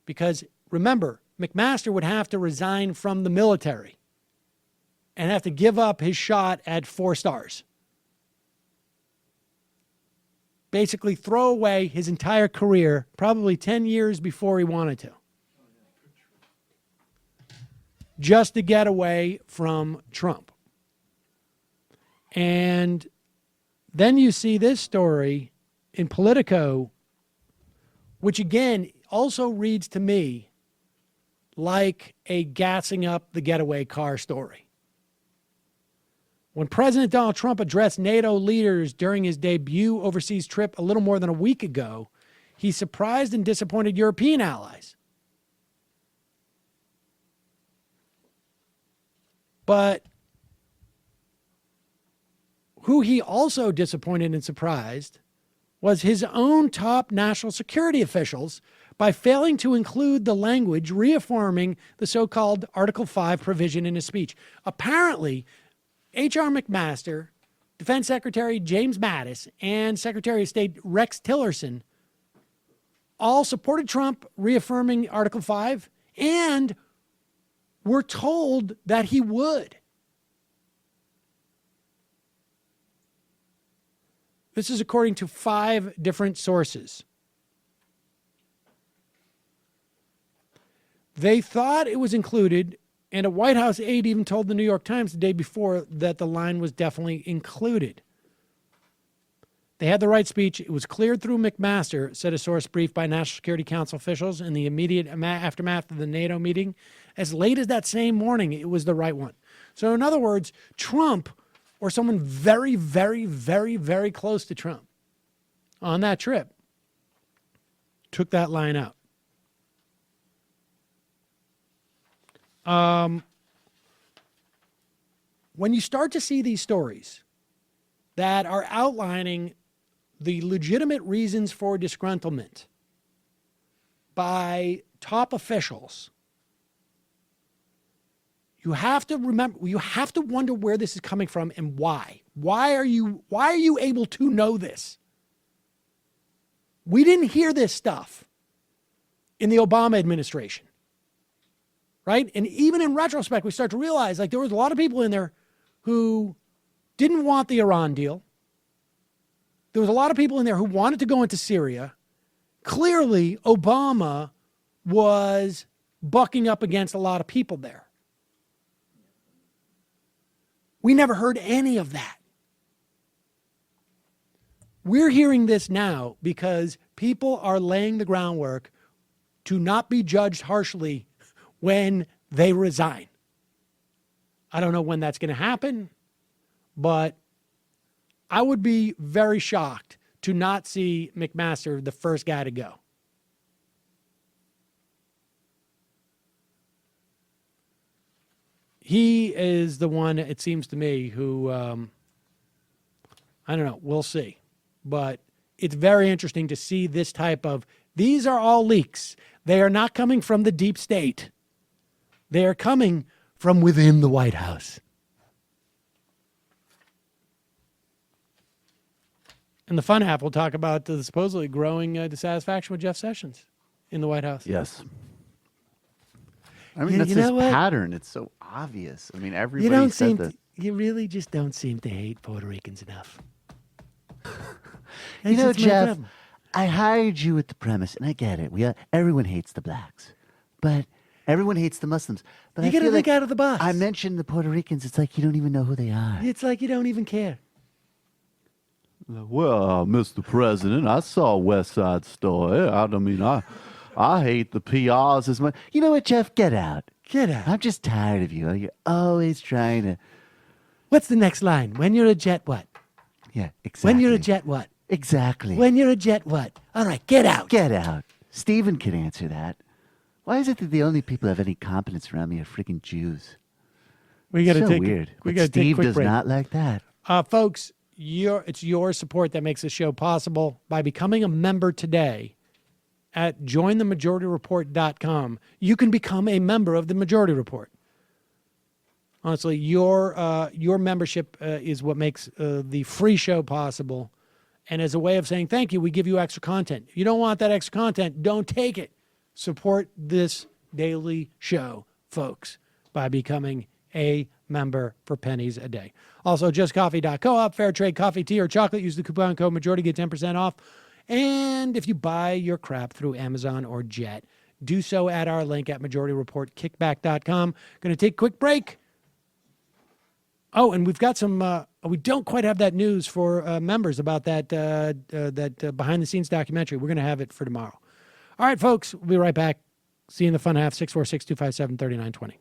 because remember, McMaster would have to resign from the military and have to give up his shot at 4 stars. Basically throw away his entire career, probably 10 years before he wanted to, just to get away from Trump. And then you see this story in Politico, which again also reads to me like a gassing up the getaway car story. When President Donald Trump addressed NATO leaders during his debut overseas trip a little more than a week ago, he surprised and disappointed European allies. But who he also disappointed and surprised was his own top national security officials by failing to include the language reaffirming the so-called Article 5 provision in his speech. Apparently, H.R. McMaster, Defense Secretary James Mattis, and Secretary of State Rex Tillerson all supported Trump reaffirming Article 5 and were told that he would. This is according to 5 different sources. They thought it was included, and a White House aide even told the New York Times the day before that the line was definitely included. They had the right speech. It was cleared through McMaster, said a source briefed by National Security Council officials in the immediate aftermath of the NATO meeting. As late as that same morning, it was the right one. So in other words, Trump, or someone very, very, very, very close to Trump on that trip, took that line out. When you start to see these stories that are outlining the legitimate reasons for disgruntlement by top officials, you have to remember, you have to wonder where this is coming from and why. Why are you able to know this? We didn't hear this stuff in the Obama administration. Right? And even in retrospect, we start to realize like there was a lot of people in there who didn't want the Iran deal. There was a lot of people in there who wanted to go into Syria. Clearly, Obama was bucking up against a lot of people there. We never heard any of that. We're hearing this now because people are laying the groundwork to not be judged harshly when they resign. I don't know when that's going to happen, but I would be very shocked to not see McMaster the first guy to go. He is the one, it seems to me, who, I don't know, we'll see. But it's very interesting to see this type of, these are all leaks. They are not coming from the deep state. They are coming from within the White House. And the fun half, we'll talk about the supposedly growing dissatisfaction with Jeff Sessions in the White House. Yes. I mean, that's his pattern. It's so obvious. I mean, everybody said that. You really just don't seem to hate Puerto Ricans enough. You know, Jeff, I hired you with the premise, and I get it. Everyone hates the blacks, but everyone hates the Muslims. But You I got to feel think like out of the box. I mentioned the Puerto Ricans. It's like you don't even know who they are. It's like you don't even care. Well, Mr. President, I saw West Side Story. I hate the PRs as much. You know what, Jeff? Get out. Get out. I'm just tired of you. You're always trying to. What's the next line? When you're a jet, what? Yeah, exactly. When you're a jet, what? Exactly. When you're a jet, what? All right, get out. Get out. Stephen can answer that. Why is it that the only people who have any competence around me are freaking Jews? We got to So take weird. We But got to take a Steve quick does break. not like that. Folks, it's your support that makes the show possible. By becoming a member today at jointhemajorityreport.com, you can become a member of the Majority Report. Honestly, your membership is what makes the free show possible. And as a way of saying thank you, we give you extra content. If you don't want that extra content, don't take it. Support this daily show, folks, by becoming a member for pennies a day. Also, justcoffee.coop, fair trade coffee, tea, or chocolate. Use the coupon code majority, get 10% off. And if you buy your crap through Amazon or Jet, do so at our link at majorityreportkickback.com. Going to take a quick break. Oh, and we've got some, we don't quite have that news for members about that behind-the-scenes documentary. We're going to have it for tomorrow. All right, folks, we'll be right back. See you in the fun half, 646-257-3920.